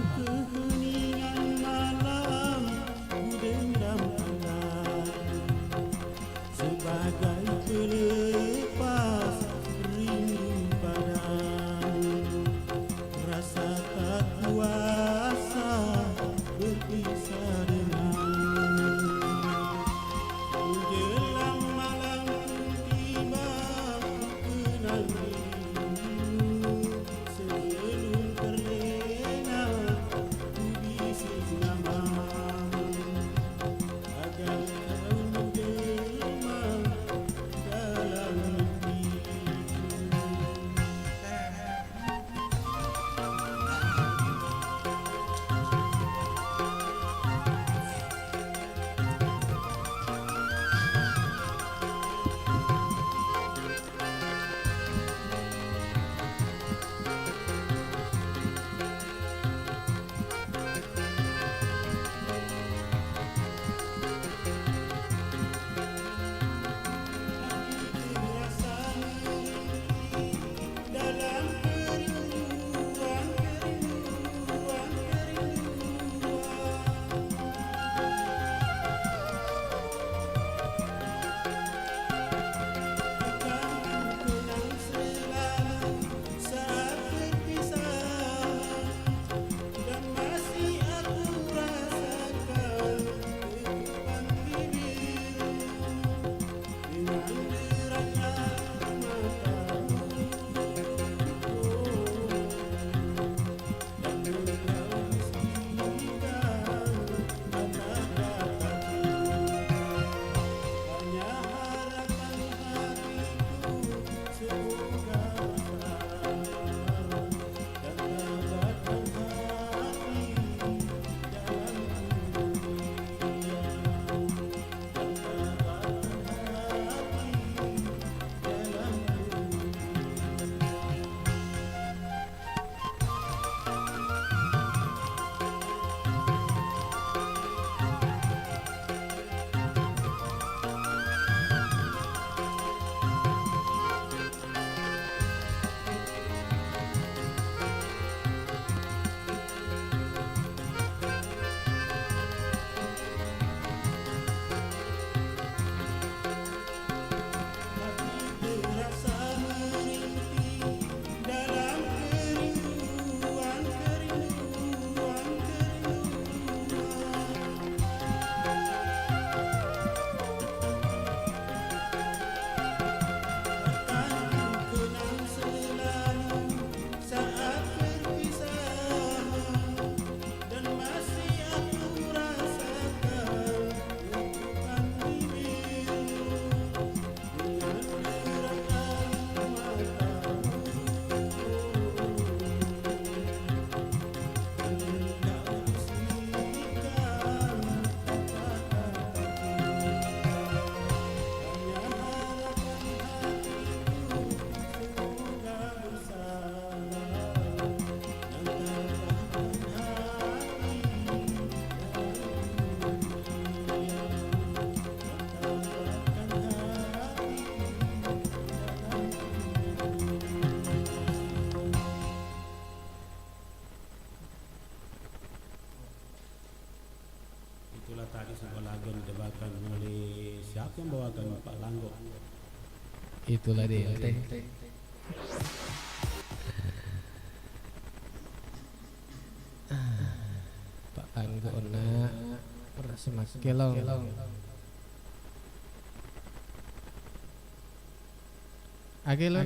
Itulah tadi sebuah lagu yang didebatkan oleh siapa yang bawakan Pak Langgo. Itulah dia. Pak Langgo nak semakelong. Agelong.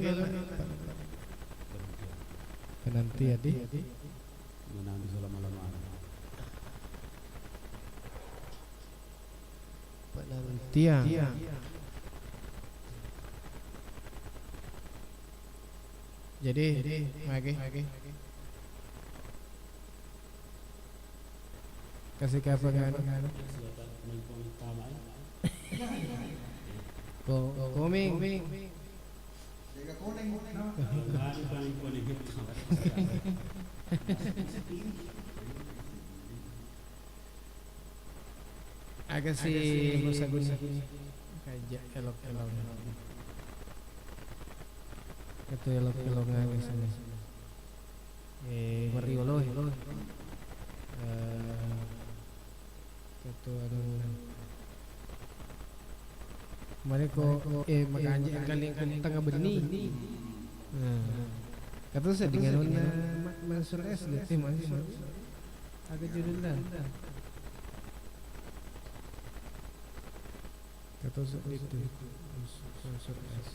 Nanti adi. Menanti selama-lama. Penantian. Jadi, kasih kapan kan? Koming. Agak si Musa Gun kayak elok-elok. Itu elok-elok agak sini. Mariolo. Itu kemarin kok makanya kali tengah benih. Nah, kata saya dengan Mansur S masih agak judulnya. Kata saya itu Mansur S.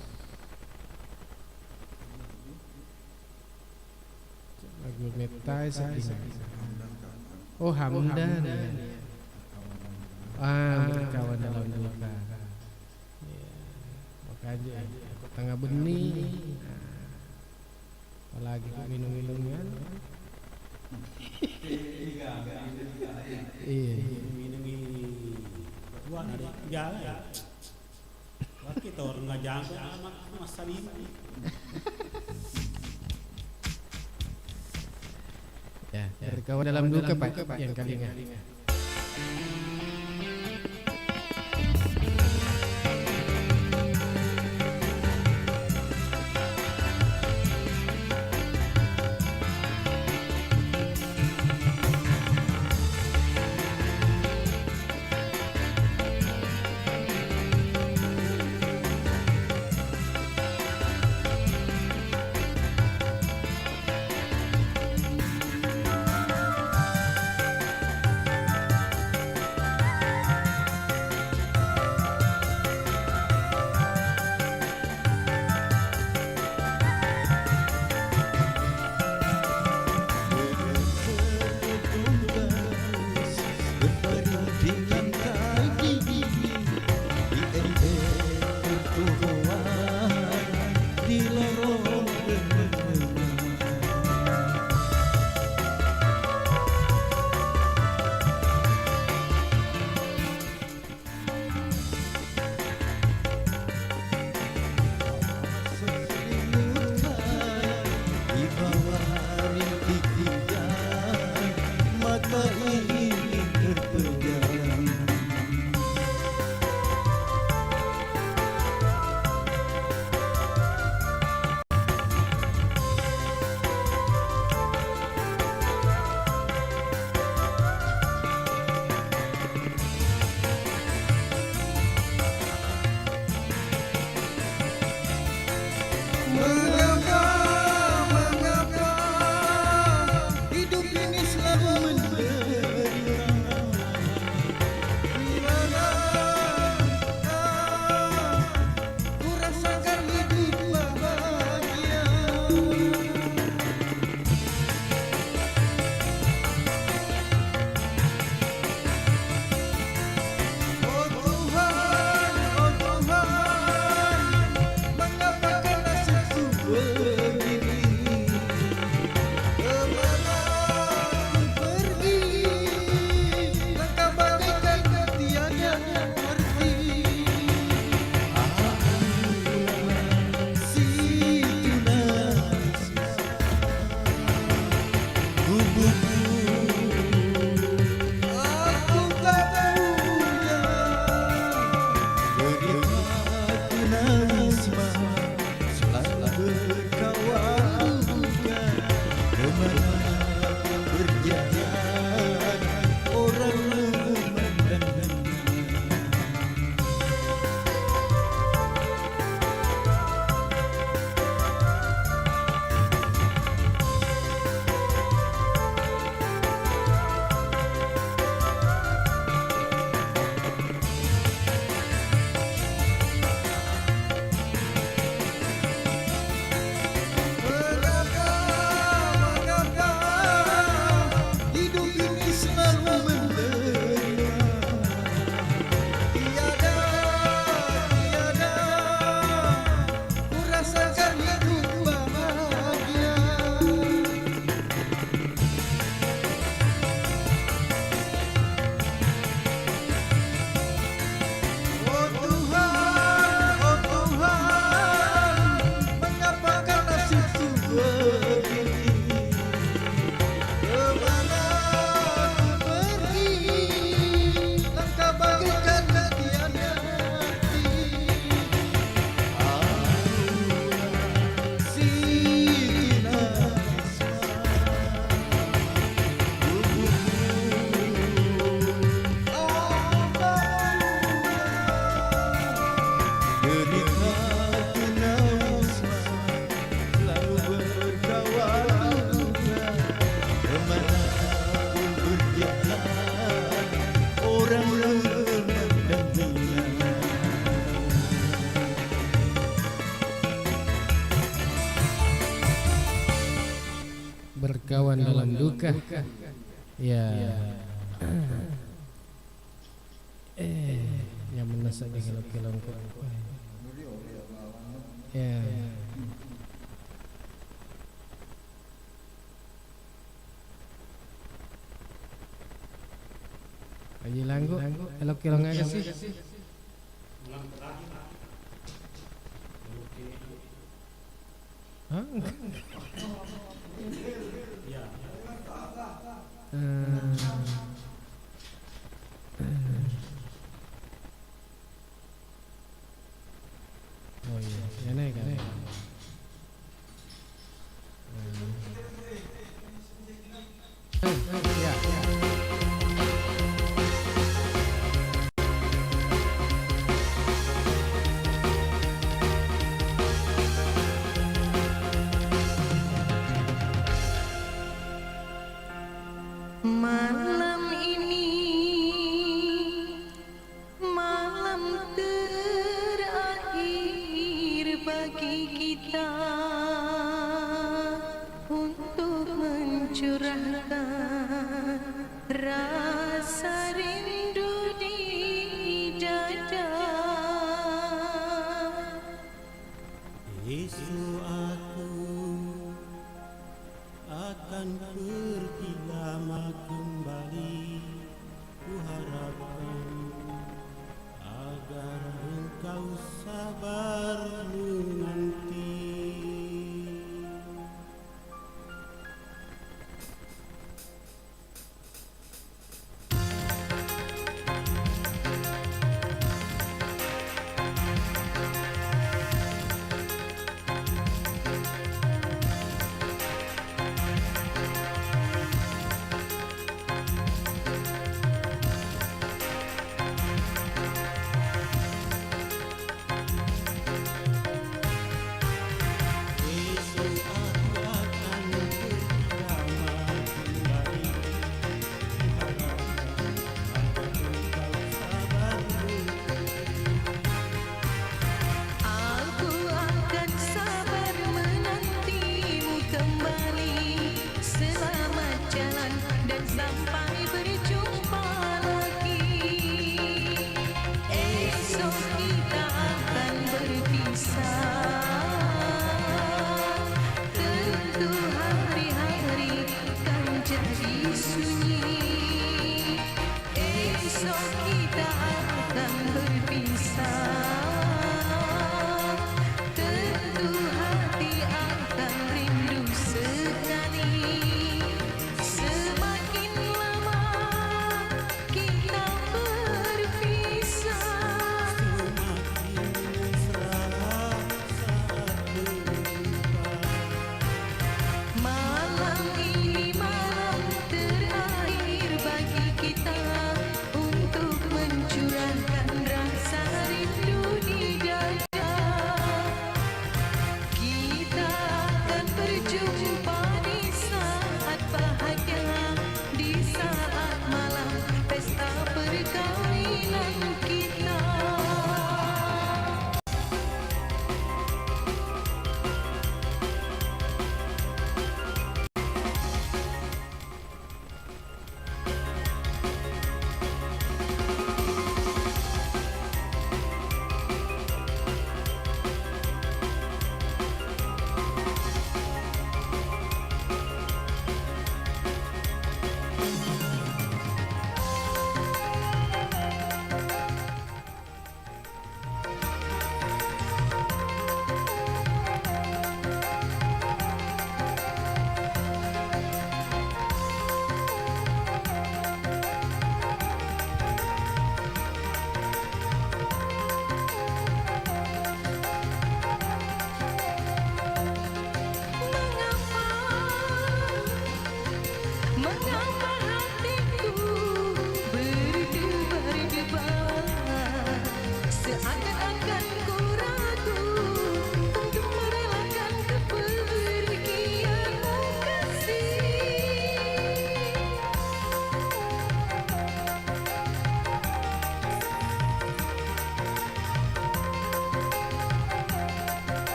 Lagu metai sedih. Oh Hamdan. Berkawan dalam duka. Makanya tengah benih. Apalagi minum-minuman. Iya. Minum buat ada jalan ya. Kita orang nggak jangkau amat masa ini. Ya, berkawan dalam duka Pak yang kalinya. kawan dalam duka. Ya. Yang menasak di kilau-kilau. Ya. Aji langgu, elok kilau ngaga sih. Hah? Oh iya, ya naik kan. Ya. Malam ini malam terakhir bagi kita untuk mencurahkan rasa rindu di dada. Esok aku akan pergi lama kembali. Ku harapkan agar engkau sabar menanti.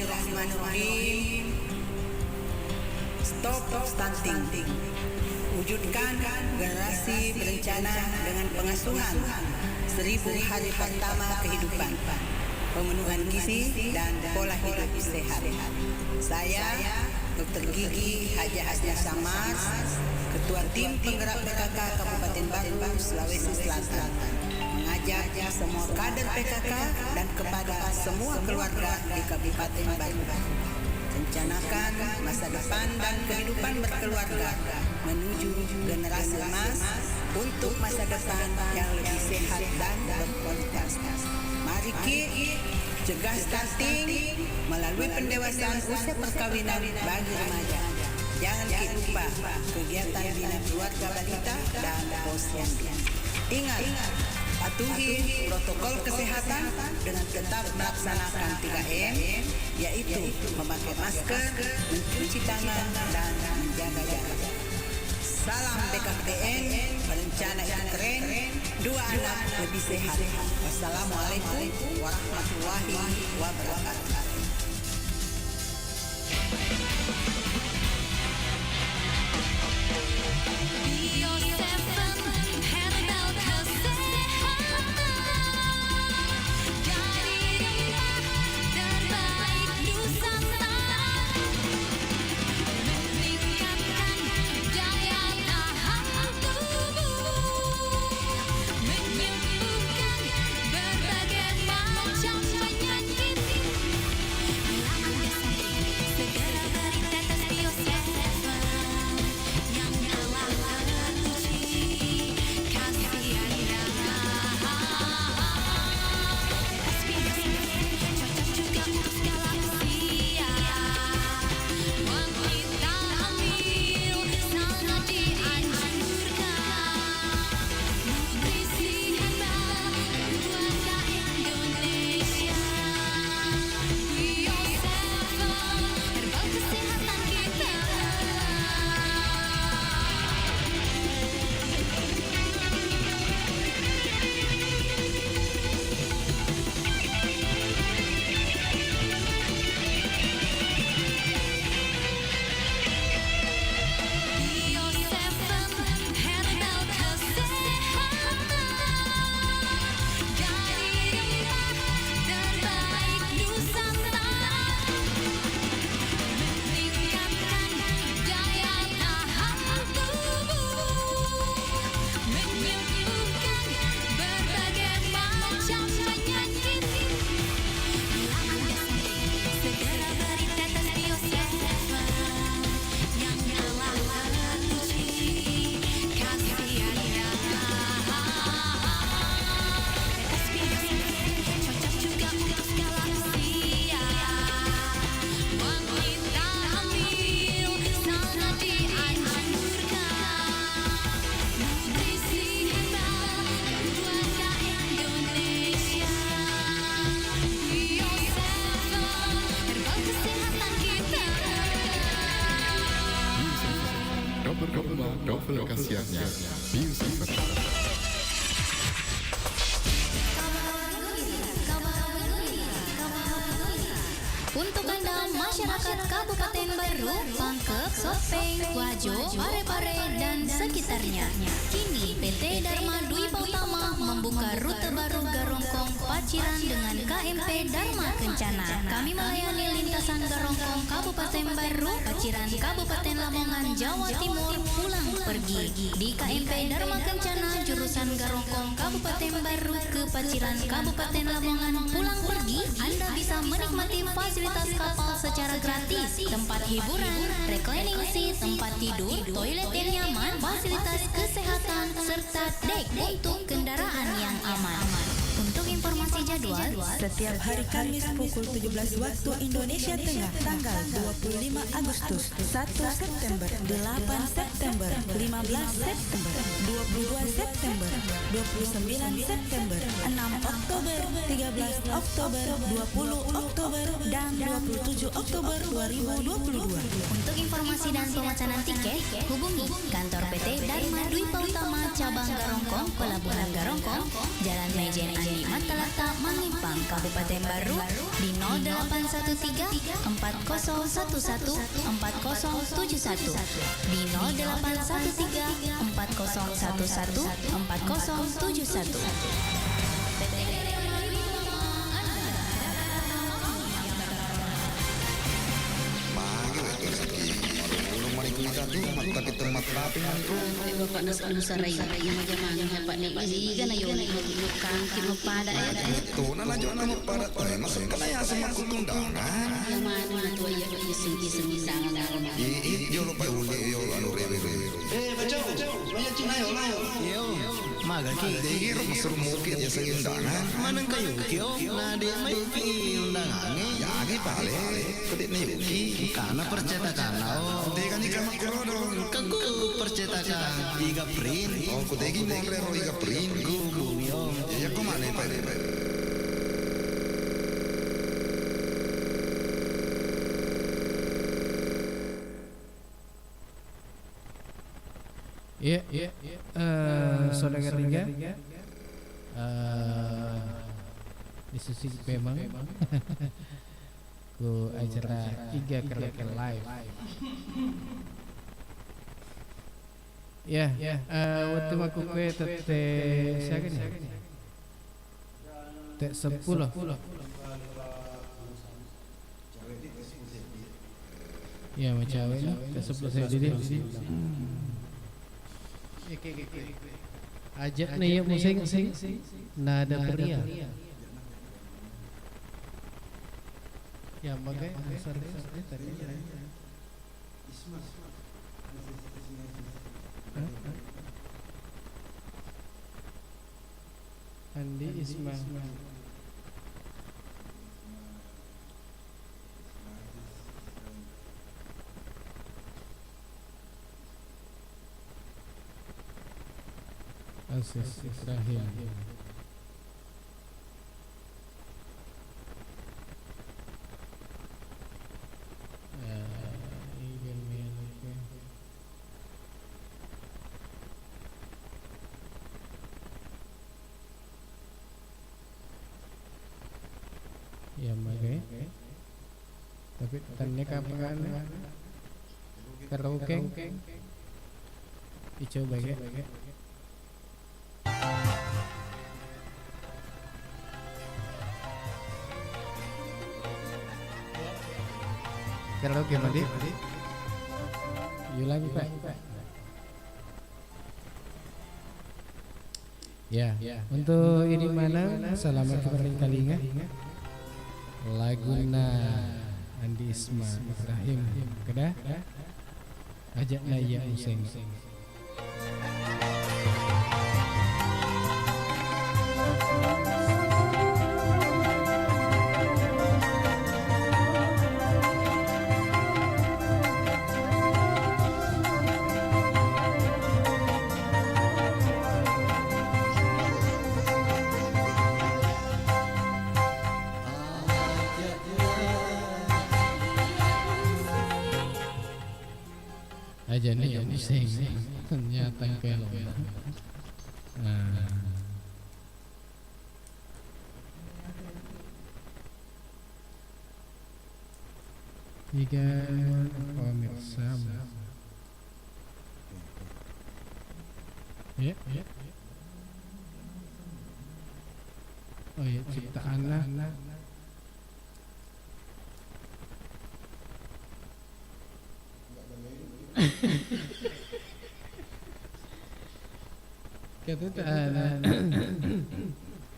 Bismillahirrahmanirrahim. Stop stunting. Wujudkan generasi berencana dengan pengasuhan 1000 hari pertama kehidupan, pemenuhan gizi dan pola hidup sehat. Saya Dr. Gigi Haja Hasna Samar, Ketua Tim Penggerak PKK Kabupaten Baru, Sulawesi Selatan, mengajak semua kader PKK dan kepada semua keluarga di Kabupaten Baru rencanakan masa depan dan kehidupan berkeluarga menuju generasi emas untuk masa depan yang lebih sehat dan berkualitas. Mari kita cegah stunting melalui pendewasaan usia perkawinan bagi remaja. Jangan kita lupa kegiatan bina keluarga balita dan posyandu. Ingat, patuhi protokol kesehatan dengan tetap melaksanakan 3M, yaitu memakai masker, mencuci tangan, dan menjaga jarak. Salam BKPN, berencana itu keren, 2 anak lebih sehat. Wassalamualaikum warahmatullahi wabarakatuh. Novel khasiatnya Music. Untuk Anda masyarakat Kabupaten Baru, Pangkep, Sopeng, Wajo, Parepare, dan sekitarnya, kini PT Dharma Dwi Utama membuka rute baru Garongkong Paciran dengan KMP Dharma Kencana. Kami melayani lintasan Garongkong Kabupaten Baru, Paciran Kabupaten Lamongan, Jawa Timur, pulang pergi. Di KMP Dharma Kencana jurusan Garongkong Kabupaten Baru ke Paciran Kabupaten Lamongan, pulang pergi, Anda bisa menikmati fasilitas kapal secara gratis, tempat hiburan, reclining seat, tempat tidur, toilet yang nyaman, fasilitas kesehatan, serta dek untuk kendaraan yang aman. Untuk informasi jadwal, setiap hari Kamis pukul 17 waktu Indonesia Tengah, tanggal 25 Agustus, 1 September, 8 September, 15 September, 22 September, 29 September, 6 Oktober, 13 Oktober, 20 Oktober, dan 21 27 Oktober 2022. Untuk informasi dan pemesanan tiket, hubungi kantor PT Dharma Dwipa Utama Cabang Garongkong, Pelabuhan Garongkong, Jalan Mejen Andi Matalata, Mangipang, Kabupaten Baru di 0813 4011 4071 di 0813 4011 4071. Kita tu mata kita matrapi mantu. Bapak nusa rai yang macam Bapak ni kan ayo kan kita pada Tu nana jangan kamu pada tu masuk kan ayah sama kundangan. yang mana tu ya sengki sangat Yo lupa uli yo anu rebe. Baca banyak cina yo lah. Yo maga ki degir masuk mukit ya sengundangan. Manang kayu kyo na de mai ki undangan ya ki pale kedit ni ki karena percetakan. De kan jika makurodong kagu percetakan iga print. Oh ku degi mongrero iga print. Gu yo ya ko mane pa de. Iya, saudara Ringga, disusi memang ku acara 3 kerja live. Ya, waktu aku kue tete siapa ni? Tek 10. Ya macam awak lah, tek 10 saya diri. Ajak ni ya musik nada pria. Ya bagai besar tadi. Andi Isma. Asis Ibrahim. Ya magai. Tapi tanya kapan? Karaoke. Dicoba ya. Karaoke mandi. Yulang Pak. Ya, untuk ini mana? Selamat kepada Laguna Andi Isma Ibrahim. Kedah? Ajak Naya Hussein. Aja nih yang pusing ternyata kalau jika pemirsa ya oh ya ciptaan lah kata tak ada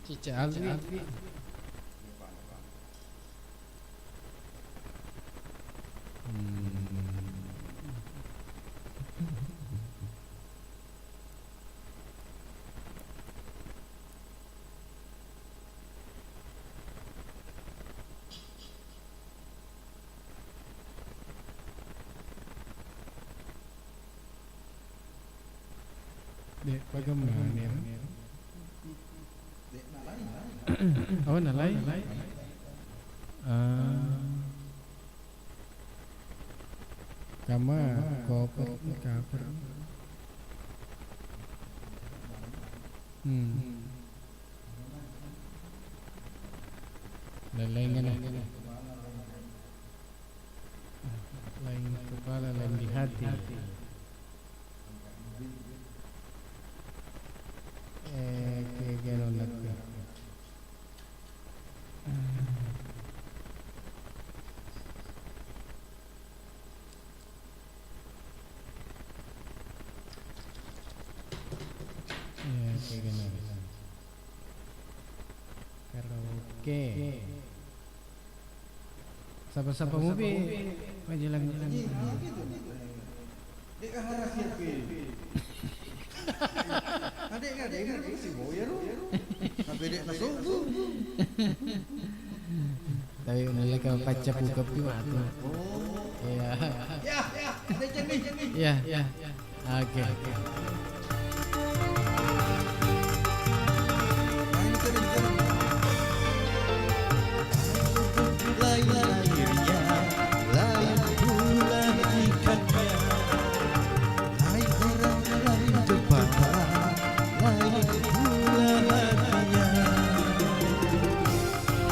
Cica Alwi Dek, bagaimana ni? Oh, nalai. Kama koper kaper. Lelengan. Lain kepala, lain di hati. Kegenon lagi. Kegenon. Karaoke. Siapa-siapa mobil jalan-jalan. Dek harus siap Adek si boya lu. Sampai dek masuk tu. Tapi nilai kau kaca buka piwatu. Iya. Ya, ada jenis. Iya. Oke.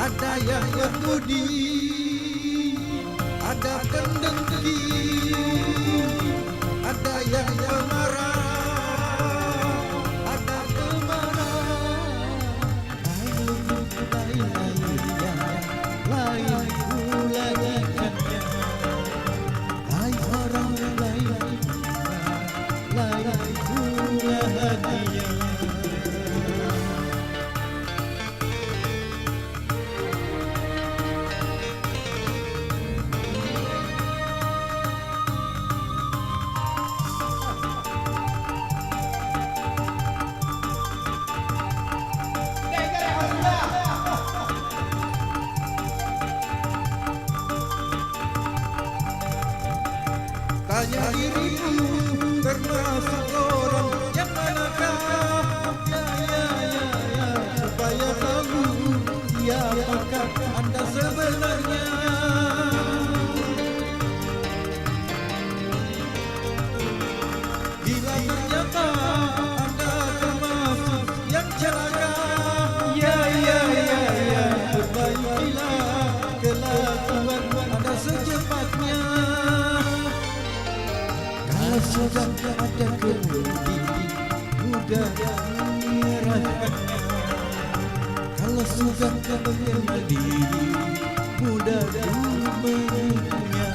Ada yang bermudi, ada pendengki, ada yang pemarah, ada kemarah. Lain pula ikannya, lain orang lain pula hatinya. Tanya dirimu termasuk orang yang manakah ya supaya tahu siapakah anda sebenarnya. Bila ternyata anda termasuk yang celaka ya perbaikilah kelakuan anda secepatnya. Kalau sudah ada kemudi, mudah menyerahkannya. Kalau sudah mengenal diri, mudah menemunya.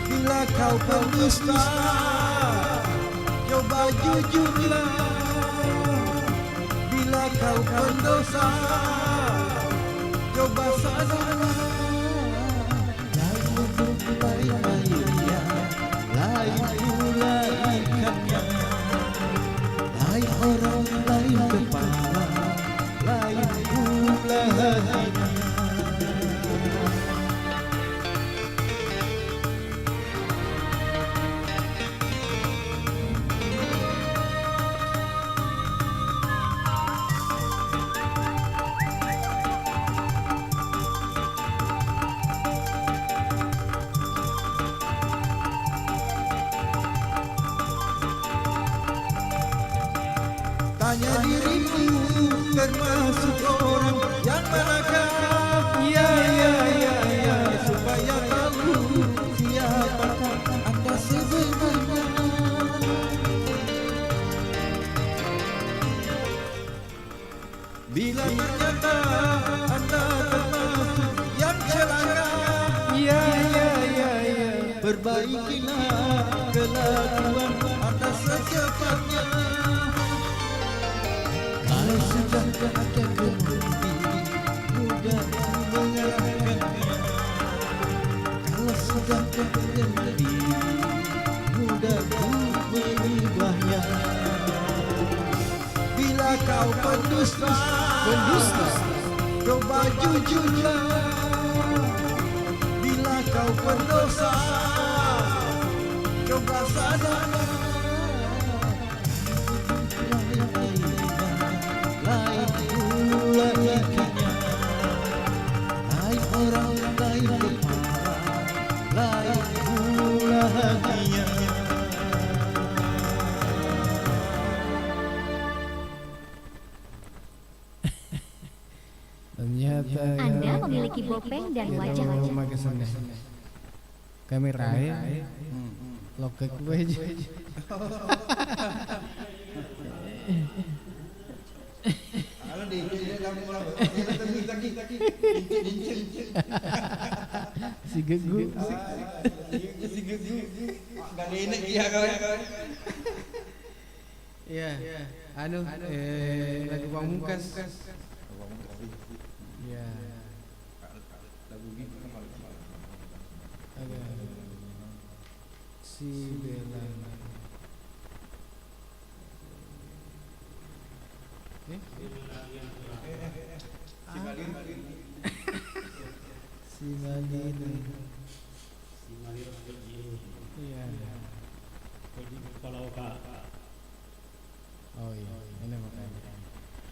Bila kau pendusta, coba jujurlah. Bila kau pendosa, coba sadarlah. Lain pula ikannya, lain orang lain kepala, lain pula hatinya. Tanya dirimu termasuk orang yang manakah ya supaya tahu siapakah anda sebenarnya. Bila ternyata anda termasuk yang celaka ya perbaikilah kelakuan anda secepatnya. Kalau sudah ada kemudi, mudah mengalahkannya. Kalau sudah mengenal diri, mudah mengubahnya. Bila kau pendusta, coba jujurlah. Bila kau pendosa, coba sadarlah. Lain pula ikannya, lain orang lain kepala, lain bahagia. Ternyata Anda memiliki bopeng dan wajah memakai senda. Kamera ya. Lokek gue aja. Kalau di kamu Si gegu. Si gegu. Gak enak dia kawan. Iya. Anu lagu Pamungkas. Iya. Lagu gitu kan Si Bella. Si Malin. Iya. Oh iya, ini makanya.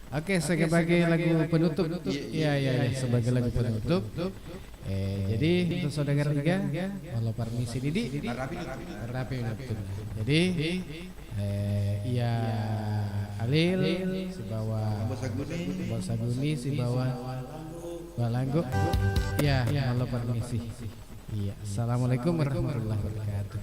Oke, sebagai lagu penutup. Iya, sebagai lagu penutup. Jadi untuk saudara tiga, kalau permisi Didi, rapi betul. Jadi, iya Halil, si bawah Bos Aguni, si bawah Balanggo. Iya, kalau permisi. Iya, assalamualaikum warahmatullahi wabarakatuh.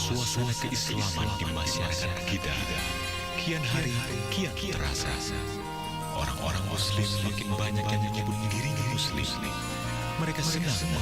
suasana keislaman di masyarakat kita kian hari kian terasa. Orang-orang Muslim makin banyak yang menyebut dirinya Muslim. Mereka senang